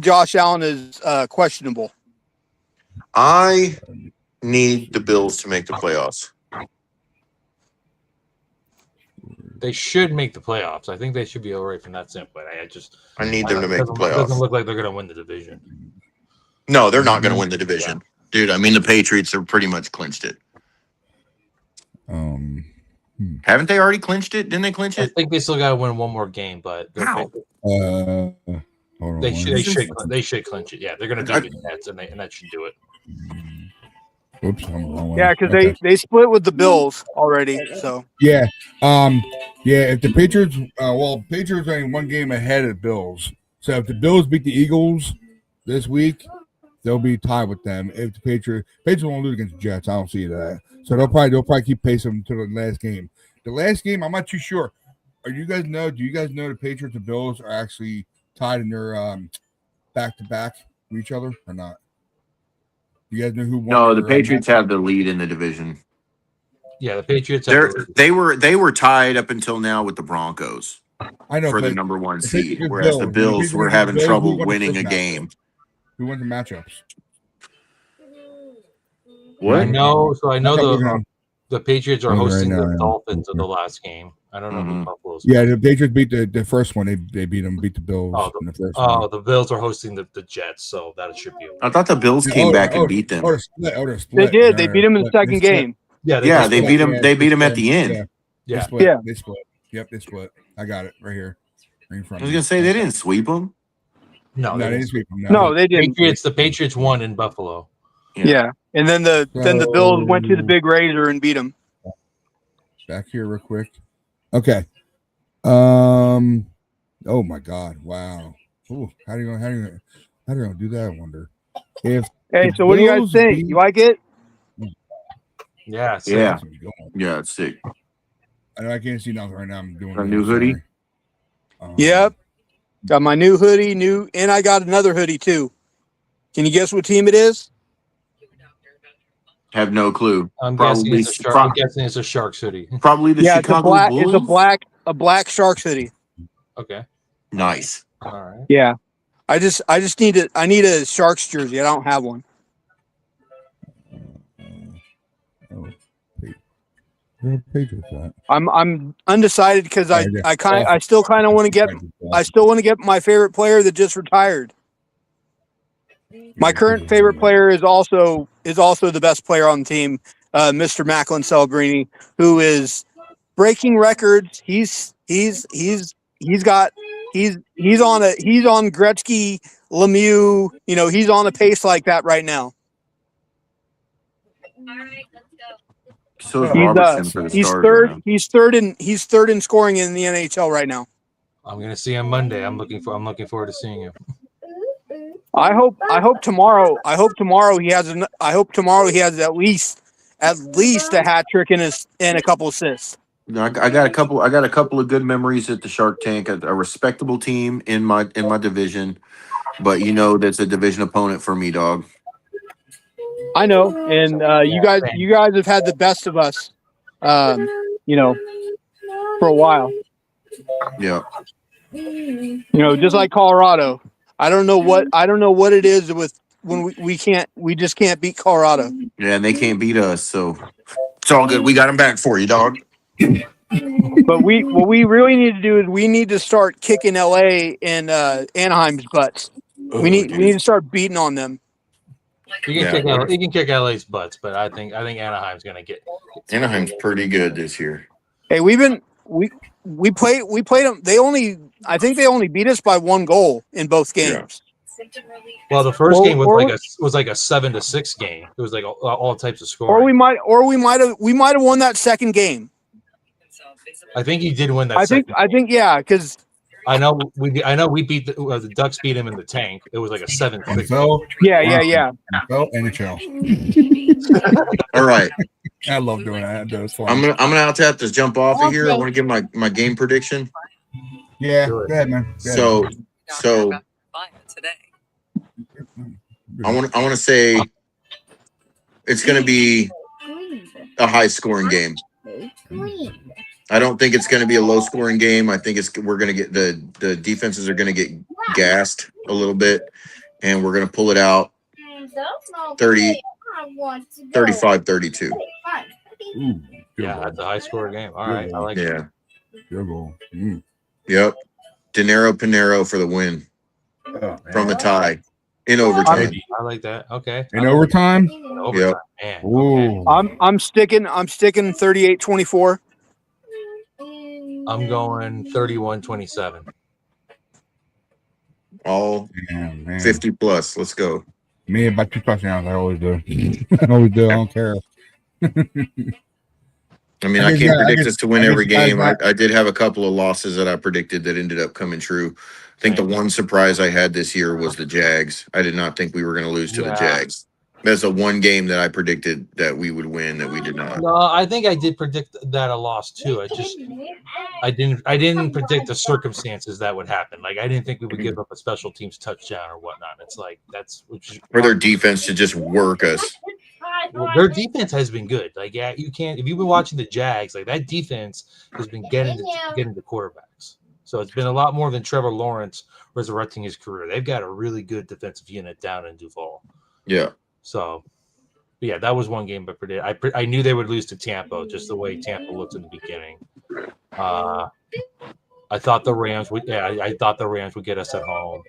Josh Allen is questionable. I need the Bills to make the playoffs. They should make the playoffs. I think they should be all right from that standpoint. I need them to make the playoffs. It doesn't look like they're going to win the division. No, they're not going to win the division. Dude, I mean, the Patriots are pretty much clinched it. Haven't they already clinched it? Didn't they clinch it? I think they still got to win one more game, but they should clinch it. Yeah, they're going to beat the Nets, and that should do it. Oops, I'm the wrong one. Yeah, because they split with the Bills already. So yeah, If the Patriots, Patriots are in one game ahead of the Bills. So if the Bills beat the Eagles this week, they'll be tied with them. If the Patriots won't lose against the Jets, I don't see that. So they'll probably keep pacing until the last game. The last game, I'm not too sure. Do you guys know the Patriots and Bills are actually tied in their back-to-back with each other or not? You guys know who won? No, the Patriots have the lead in the division. Yeah, the Patriots. They were tied up until now with the Broncos. I know for the number 1 seed, whereas the Bills were having trouble winning a game. Who won the matchups? What? I know the Patriots are hosting the Dolphins in the last game. I don't know who Buffalo's. Yeah, the Patriots beat the first one. They beat the Bills in the first one. The Bills are hosting the Jets, so that should be. I thought the Bills came back and beat them. They did. They beat them in the second game. Yeah, they beat them. They beat them at the end. They split. Yep, they split. I got it right here. I was gonna say they didn't sweep them. No, they didn't sweep them. No, they didn't. The Patriots won in Buffalo. Yeah. And then the Bills went to the Big Razor and beat them. Back here real quick. Okay. Oh my God! Wow. Ooh, how do you do that? I wonder. So what do you guys think? You like it? Yeah. Yeah, it's sick. I know I can't see nothing right now. I'm doing a new hoodie. Yep. Got my new hoodie, and I got another hoodie too. Can you guess what team it is? Have no clue. I'm guessing it's a Sharks hoodie. Probably the Chicago Bulls. It's a black Sharks hoodie. Okay. Nice. All right. Yeah. I just need a Sharks jersey. I don't have one. I'm undecided because I still kind of want to get my favorite player that just retired. My current favorite player is also the best player on the team, Mr. Macklin Celebrini, who is breaking records. He's on Gretzky, Lemieux. He's on a pace like that right now. So he's third. He's third in scoring in the NHL right now. I'm gonna see him Monday. I'm looking forward to seeing you. I hope tomorrow he has at least a hat trick and a couple assists. I got a couple of good memories at the Shark Tank. A respectable team in my division, but that's a division opponent for me, dog. I know, and you guys have had the best of us, for a while. Yeah. Just like Colorado. I don't know what it is when we just can't beat Colorado. Yeah, and they can't beat us, so it's all good. We got them back for you, dog. But what we really need to do is we need to start kicking LA and Anaheim's butts. We need to start beating on them. You can kick LA's butts, but I think Anaheim's gonna get. Anaheim's pretty good this year. Hey, we played them. I think they only beat us by 1 goal in both games. Well, the first game was like a 7-6 game. It was like all types of scoring. Or we might have won that second game. I think he did win that. I think yeah, because I know we beat the Ducks beat him in the tank. It was like a 7-6. Yeah. NHL. All right. I love doing that. That's fun. I'm gonna have to jump off of here. I want to give my game prediction. Yeah, go ahead, man. So I want to say it's going to be a high scoring game. I don't think it's going to be a low scoring game. I think we're going to get the defenses are going to get gassed a little bit, and we're going to pull it out 35-32. Yeah, that's a high score game. All right, I like it. Good goal. Yep. Dinero Pinero for the win from a tie in overtime. I like that. Okay. In overtime? Yep. Man. Okay. I'm sticking 38-24. I'm going 31-27. All 50 plus. Let's go. Me about 2 touchdowns. I always do. I don't care. I mean, I can't predict us to win every game. I did have a couple of losses that I predicted that ended up coming true. I think the one surprise I had this year was the Jags. I did not think we were going to lose to the Jags. That's the one game that I predicted that we would win that we did not. No, I think I did predict that a loss too. I didn't predict the circumstances that would happen. Like I didn't think we would give up a special teams touchdown or whatnot. It's like for their defense to just work us. Well, their defense has been good. Like, yeah, you can't. If you've been watching the Jags, like that defense has been getting the quarterbacks. So it's been a lot more than Trevor Lawrence resurrecting his career. They've got a really good defensive unit down in Duval. Yeah. So, yeah, that was one game. But I knew they would lose to Tampa, just the way Tampa looked in the beginning. I thought the Rams would. Yeah, I thought the Rams would get us at home.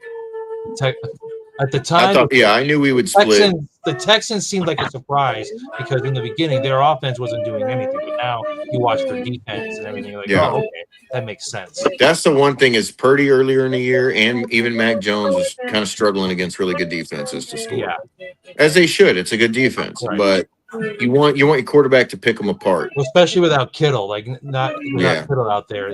At the time, I knew we would split. The Texans seemed like a surprise because in the beginning their offense wasn't doing anything, but now you watch their defense and everything. Like, oh, okay, that makes sense. That's the one thing is Purdy earlier in the year, and even Mac Jones was kind of struggling against really good defenses to score. Yeah, as they should. It's a good defense, but you want your quarterback to pick them apart, well, especially without Kittle. Like without Kittle out there,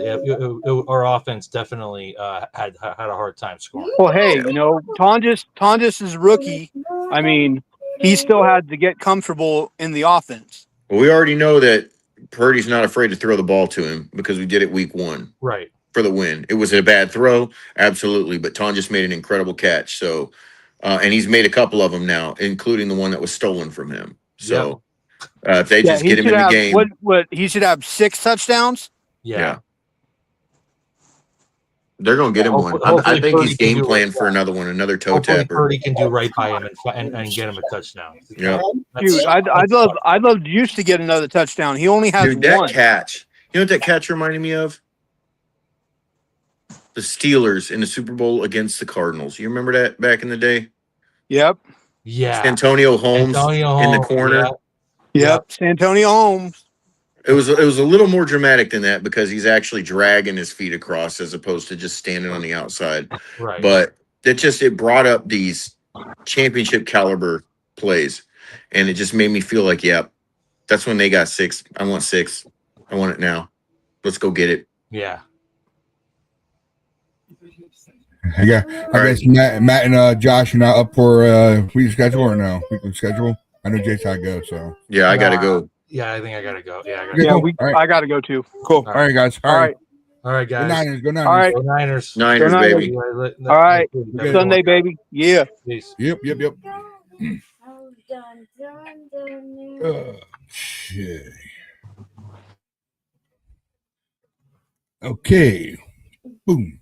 our offense definitely had a hard time scoring. Well, hey, Tonjes is rookie. I mean, he still had to get comfortable in the offense. Well, we already know that Purdy's not afraid to throw the ball to him because we did it week 1, right, for the win. It was a bad throw, absolutely, but Tonjes made an incredible catch. So, and he's made a couple of them now, including the one that was stolen from him. So if they just get him in the game, what he should have 6 touchdowns. Yeah. They're going to get him one. I think he's game planned for another one, another toe tapper. Purdy can do right by him and get him a touchdown. Yeah, dude, I'd love Juice to get another touchdown. He only has one. Catch. You know what that catch reminded me of? The Steelers in the Super Bowl against the Cardinals. You remember that back in the day? Yep. Yeah. Santonio Holmes in the corner. Yep. Santonio Holmes. It was a little more dramatic than that because he's actually dragging his feet across as opposed to just standing on the outside. Right. But it brought up these championship caliber plays, and it just made me feel like, that's when they got 6. I want 6. I want it now. Let's go get it. Yeah. I guess Matt and Josh are not up for we schedule or no? We can schedule. I know Jake's got to go, so yeah, I gotta go. Yeah, I think I gotta go. Yeah, I gotta go too. Cool. All right, guys. All right, guys. Go Niners. Go Niners. All right, go Niners. Niners, baby. All right, Sunday, baby. Yeah. Peace. Yep. Okay. Boom.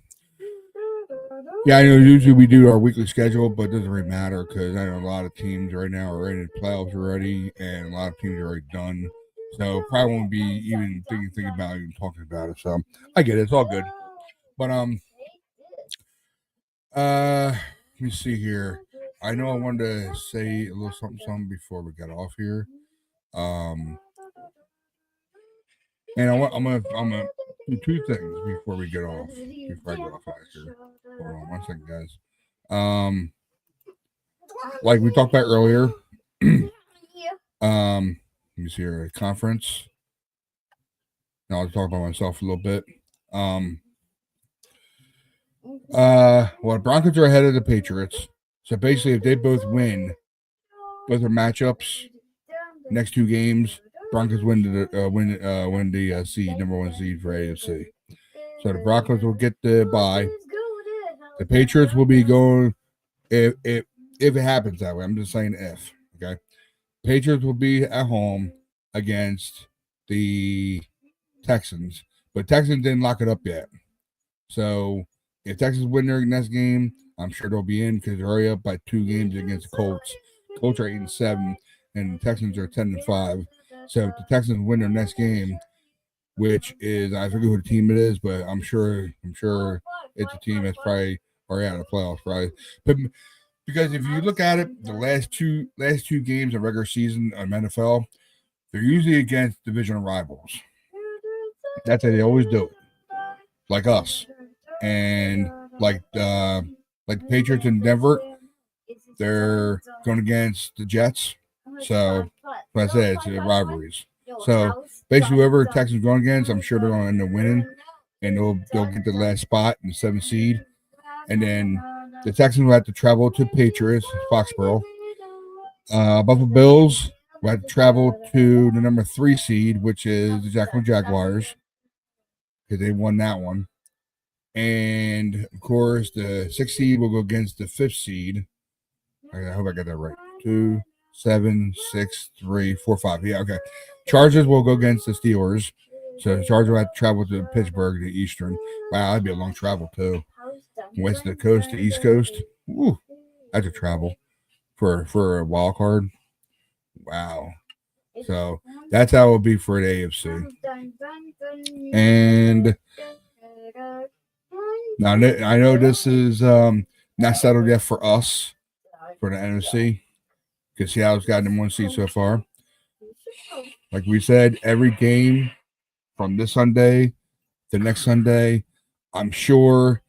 Yeah, I know usually we do our weekly schedule, but it doesn't really matter because I know a lot of teams right now are in the playoffs already, and a lot of teams are already done. So probably won't be even thinking about even talking about it. So I get it; it's all good. But let me see here. I know I wanted to say a little something before we got off here. And I'm gonna do two things before we get off. Before I get off here. Hold on one second, guys. Like we talked about earlier. Let me see here. Conference. Now I'll talk about myself a little bit. Well, the Broncos are ahead of the Patriots. So basically, if they both win both their matchups, next two games, Broncos win the seed, number one seed for AFC. So the Broncos will get the bye. The Patriots will be going if it happens that way. I'm just saying if. Okay, Patriots will be at home against the Texans, but Texans didn't lock it up yet. So if Texans win their next game, I'm sure they'll be in because they're already up by 2 games against the Colts. Colts are 8-7, and the Texans are 10-5. So if the Texans win their next game, which is I forget who the team it is, but I'm sure it's a team that's probably already out of the playoffs, probably. But because if you look at it, the last two games of regular season of NFL, they're usually against divisional rivals. That's how they always do it, like us, and like the Patriots in Denver. They're going against the Jets, so like I said, it's the rivalries. So basically, whoever Texans are going against, I'm sure they're going to end up winning, and they'll get the last spot in the 7th seed, and then the Texans will have to travel to Patriots, Foxborough. Buffalo Bills will have to travel to the number 3 seed, which is the Jacksonville Jaguars, because they won that one. And of course, the 6th seed will go against the 5th seed. I hope I got that right. 2, 7, 6, 3, 4, 5. Yeah, okay. Chargers will go against the Steelers. So the Chargers will have to travel to Pittsburgh, the Eastern. Wow, that'd be a long travel too. West of the coast to East Coast. Woo, that's a travel for a wild card. Wow. So that's how it will be for the AFC. And now I know this is not settled yet for us for the NFC because Seattle's gotten one seed so far. Like we said, every game from this Sunday to next Sunday, I'm sure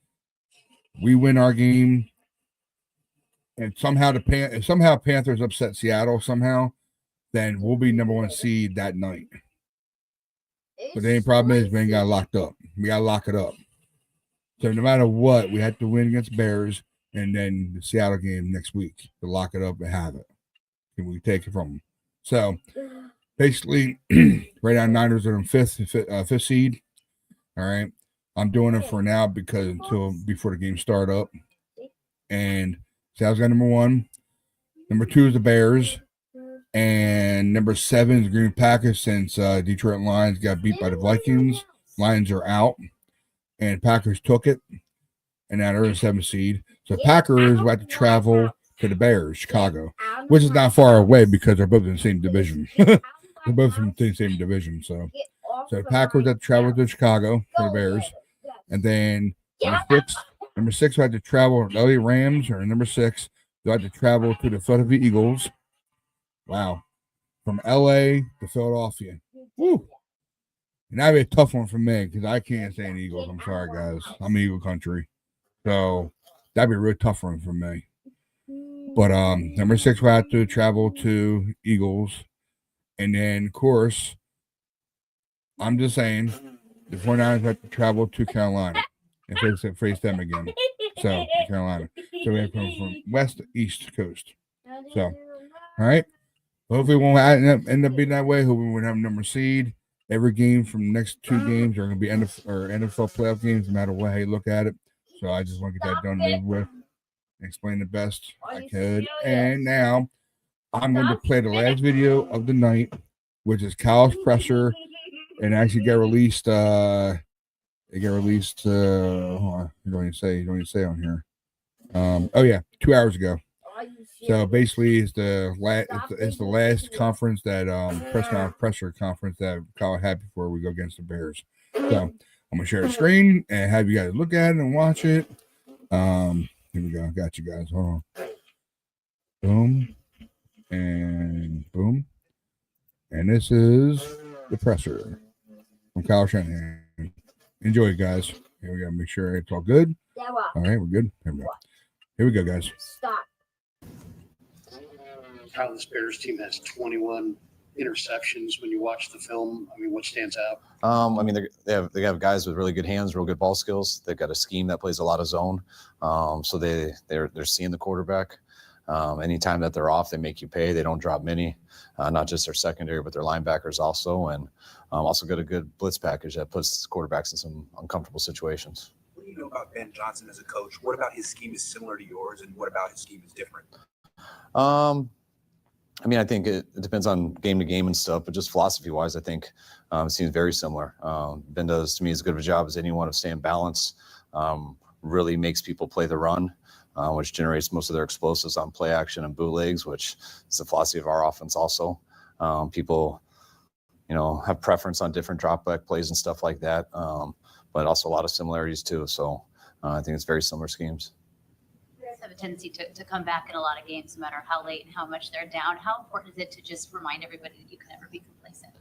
we win our game, and somehow Panthers upset Seattle somehow, then we'll be number 1 seed that night. But the only problem is we ain't got locked up. We got to lock it up. So no matter what, we had to win against Bears and then the Seattle game next week to lock it up and have it. And we take it from them. So basically, right now Niners are in fifth seed. All right. I'm doing it for now because until before the game start up. And Seattle's got number 1. Number 2 is the Bears. And number 7 is the Green Packers since Detroit Lions got beat by the Vikings. Lions are out. And Packers took it. And now they're in 7th seed. So Packers will have to travel to the Bears, Chicago, which is not far away because they're both in the same division. They're both in the same division. So Packers have to travel to Chicago for the Bears. And then number 6 will have to travel to the LA Rams, or number 6, they'll have to travel to the Philadelphia Eagles. Wow. From LA to Philadelphia. Woo. And that'd be a tough one for me because I can't say any Eagles. I'm sorry, guys. I'm Eagle country. So that'd be a real tough one for me. But number 6 will have to travel to Eagles. And then, of course, I'm just saying, the 49ers have to travel to Carolina and face them again. So, Carolina. So we have to come from west to east coast. So, all right. Hopefully, it won't end up being that way. Hopefully, we'll have a number seed. Every game from the next 2 games are going to be NFL playoff games, no matter how you look at it. So I just want to get that done and over with. Explain the best I could. And now I'm going to play the last video of the night, which is Kyle's presser, and actually get released. Hold on. You don't even say on here. Oh yeah, 2 hours ago. So basically, it's the last conference that pressure conference that Kyle had before we go against the Bears. So I'm gonna share the screen and have you guys look at it and watch it. Here we go. Got you guys. Hold on. Boom and boom. And this is the presser from Kyle Shanahan. Enjoy it, guys. Here we go. Make sure it's all good. All right, we're good. Here we go, guys. Stop. How this Bears team has 21 interceptions. When you watch the film, I mean, what stands out? I mean, they have guys with really good hands, real good ball skills. They've got a scheme that plays a lot of zone, so they're seeing the quarterback. Anytime that they're off, they make you pay. They don't drop many, not just their secondary, but their linebackers also, and also got a good blitz package that puts quarterbacks in some uncomfortable situations. What do you know about Ben Johnson as a coach? What about his scheme is similar to yours, and what about his scheme is different? I mean, I think it depends on game to game and stuff, but just philosophy-wise, I think it seems very similar. Ben does, to me, as good of a job as anyone of staying balanced, really makes people play the run, which generates most of their explosives on play action and bootlegs, which is the philosophy of our offense also. People, have preference on different drop back plays and stuff like that, but also a lot of similarities too. So I think it's very similar schemes. Have a tendency to come back in a lot of games, no matter how late and how much they're down. How important is it to just remind everybody that you can never be complacent?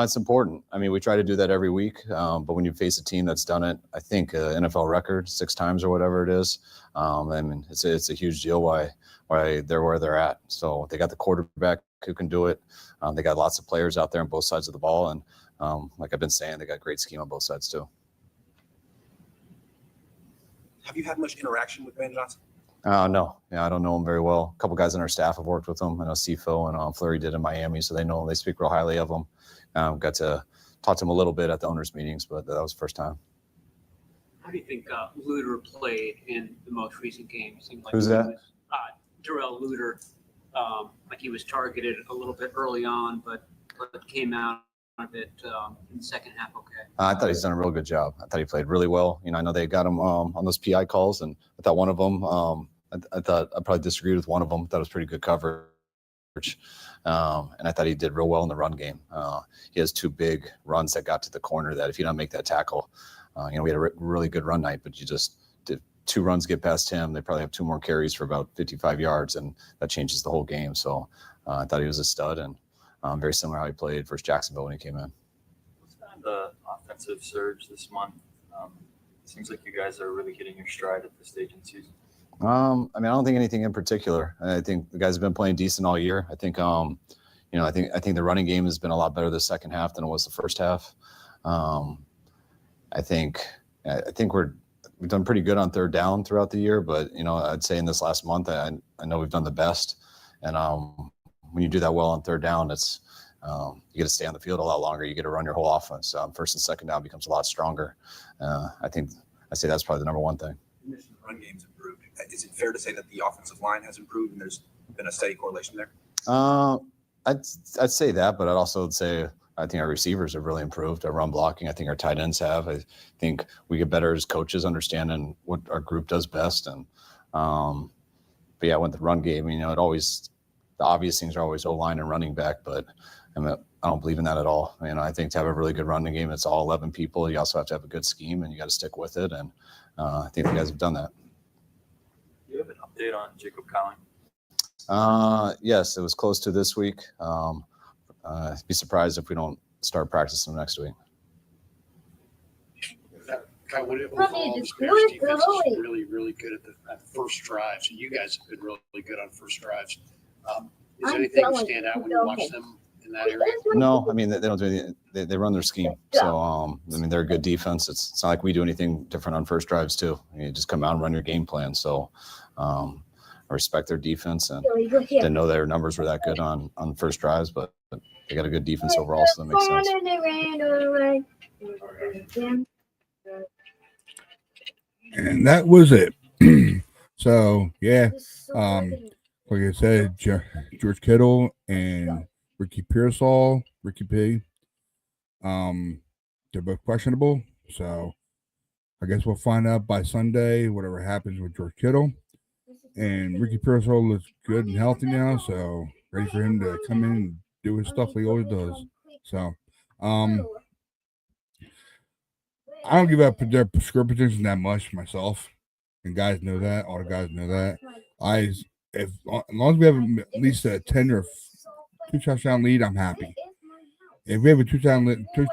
It's important. I mean, we try to do that every week, but when you face a team that's done it, I think NFL record 6 times or whatever it is, I mean, it's a huge deal why they're where they're at. So they got the quarterback who can do it. They got lots of players out there on both sides of the ball, and like I've been saying, they got great scheme on both sides too. Have you had much interaction with Ben Johnson? No, I don't know him very well. A couple guys on our staff have worked with him. I know CFO and Fleury did in Miami, so they know him. They speak real highly of him. Got to talk to him a little bit at the owners' meetings, but that was the first time. How do you think Luter played in the most recent game? It seemed like Who's that? Darrell Luter. Like he was targeted a little bit early on, but came out a bit in the second half. Okay. I thought he's done a real good job. I thought he played really well. I know they got him on those PI calls, and I thought one of them. I thought I probably disagreed with one of them. I thought it was pretty good coverage, and I thought he did real well in the run game. He has 2 big runs that got to the corner that if you don't make that tackle, we had a really good run night, but you just did 2 runs get past him. They probably have 2 more carries for about 55 yards, and that changes the whole game. So I thought he was a stud, and very similar how he played versus Jacksonville when he came in. What's been the offensive surge this month? It seems like you guys are really hitting your stride at this stage in the season. I mean, I don't think anything in particular. I think the guys have been playing decent all year. I think, I think the running game has been a lot better the second half than it was the first half. I think we've done pretty good on third down throughout the year, but I'd say in this last month, I know we've done the best. And when you do that well on third down, it's you get to stay on the field a lot longer. You get to run your whole offense. First and second down becomes a lot stronger. I say that's probably the number one thing. You mentioned the run game's improved. Is it fair to say that the offensive line has improved and there's been a steady correlation there? I'd say that, but I'd also say I think our receivers have really improved. Our run blocking, I think our tight ends have. I think we get better as coaches understanding what our group does best. And but yeah, with the run game, the obvious things are always O-line and running back, but I don't believe in that at all. I think to have a really good running game, it's all 11 people. You also have to have a good scheme, and you got to stick with it. And I think the guys have done that. Do you have an update on Jacob Cowling? Yes, it was close to this week. Be surprised if we don't start practicing next week. Kyle, what it involves, Bears defense is really, really good at first drives, and you guys have been really good on first drives. Is anything stand out when you watch them in that area? No, I mean, they don't do anything. They run their scheme. So, they're a good defense. It's not like we do anything different on first drives too. You just come out and run your game plan. So, I respect their defense, and didn't know their numbers were that good on first drives, but they got a good defense overall, so that makes sense. And that was it. So, yeah. Like I said, George Kittle and Ricky Pearsall, Ricky P. They're both questionable. So I guess we'll find out by Sunday whatever happens with George Kittle. And Ricky Pearsall looks good and healthy now, so ready for him to come in and do his stuff like he always does. So, I don't give up their score predictions that much myself, and guys know that. All the guys know that. As long as we have at least a 10 or 2 touchdown lead, I'm happy. If we have a 2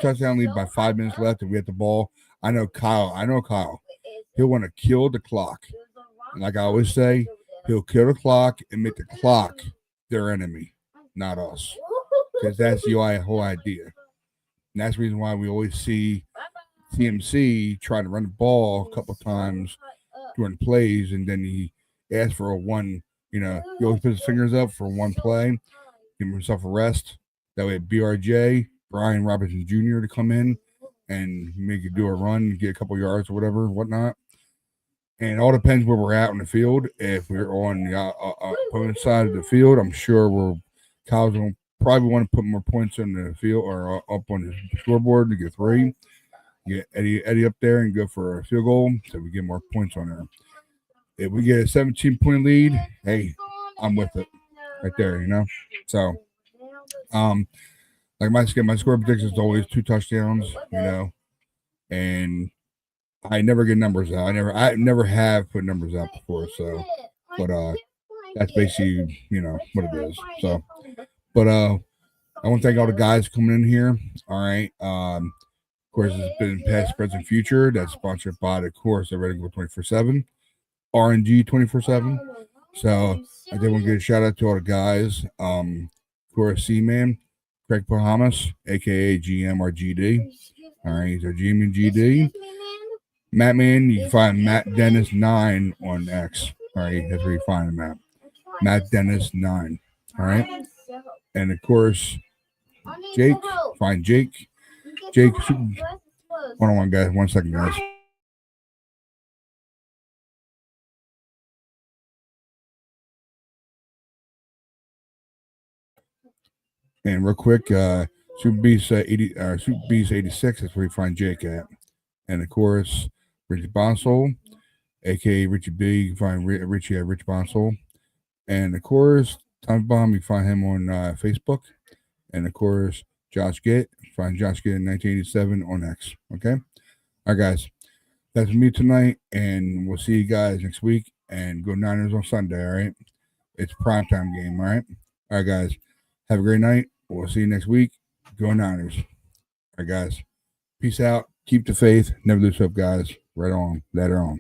touchdown lead by 5 minutes left and we have the ball, I know Kyle. He'll want to kill the clock. And like I always say, he'll kill the clock and make the clock their enemy, not us. Because that's the whole idea. And that's the reason why we always see CMC trying to run the ball a couple of times during plays, and then he asks for a one, he always puts his fingers up for one play, give himself a rest. That way BRJ, Brian Robinson Jr. to come in and make it do a run, get a couple yards or whatnot. And it all depends where we're at on the field. If we're on the opponent's side of the field, I'm sure Kyle's going to probably want to put more points on the field or up on the scoreboard to get 3. Get Eddie up there and go for a field goal so we get more points on there. If we get a 17-point lead, hey, I'm with it right there, So, like my score prediction is always 2 touchdowns, and I never get numbers out. I never have put numbers out before, so, but that's basically what it is. So, but I want to thank all the guys coming in here. All right, of course, it's been past, present, future. That's sponsored by the course of Ready Go 24/7, R&G247. So I did want to give a shout out to all the guys. Of course, C-Man, Craig Bahamas, aka GMRGD. All right, he's our GM and GD. Mattman, you can find Matt Dennis 9 on X. All right, that's where you find him at. Matt Dennis 9. All right, and of course, Jake. Find Jake. Jake. Hold on, guys. 1 second, guys. And real quick, Super Beast 86. That's where you find Jake at. And of course, Richie Bonsall, aka Richie B. You can find Richie at Rich Bonsall. And of course, Tom Bomb, you can find him on Facebook. And of course, Josh Gitt, find Josh Gitt in 1987 on X. Okay? All right, guys. That's me tonight, and we'll see you guys next week. And go Niners on Sunday, all right? It's a primetime game, all right? All right, guys. Have a great night. We'll see you next week. Go Niners. All right, guys. Peace out. Keep the faith. Never lose hope, guys. Right on. Later on.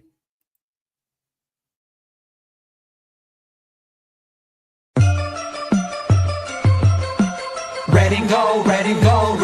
Ready, go, ready, go,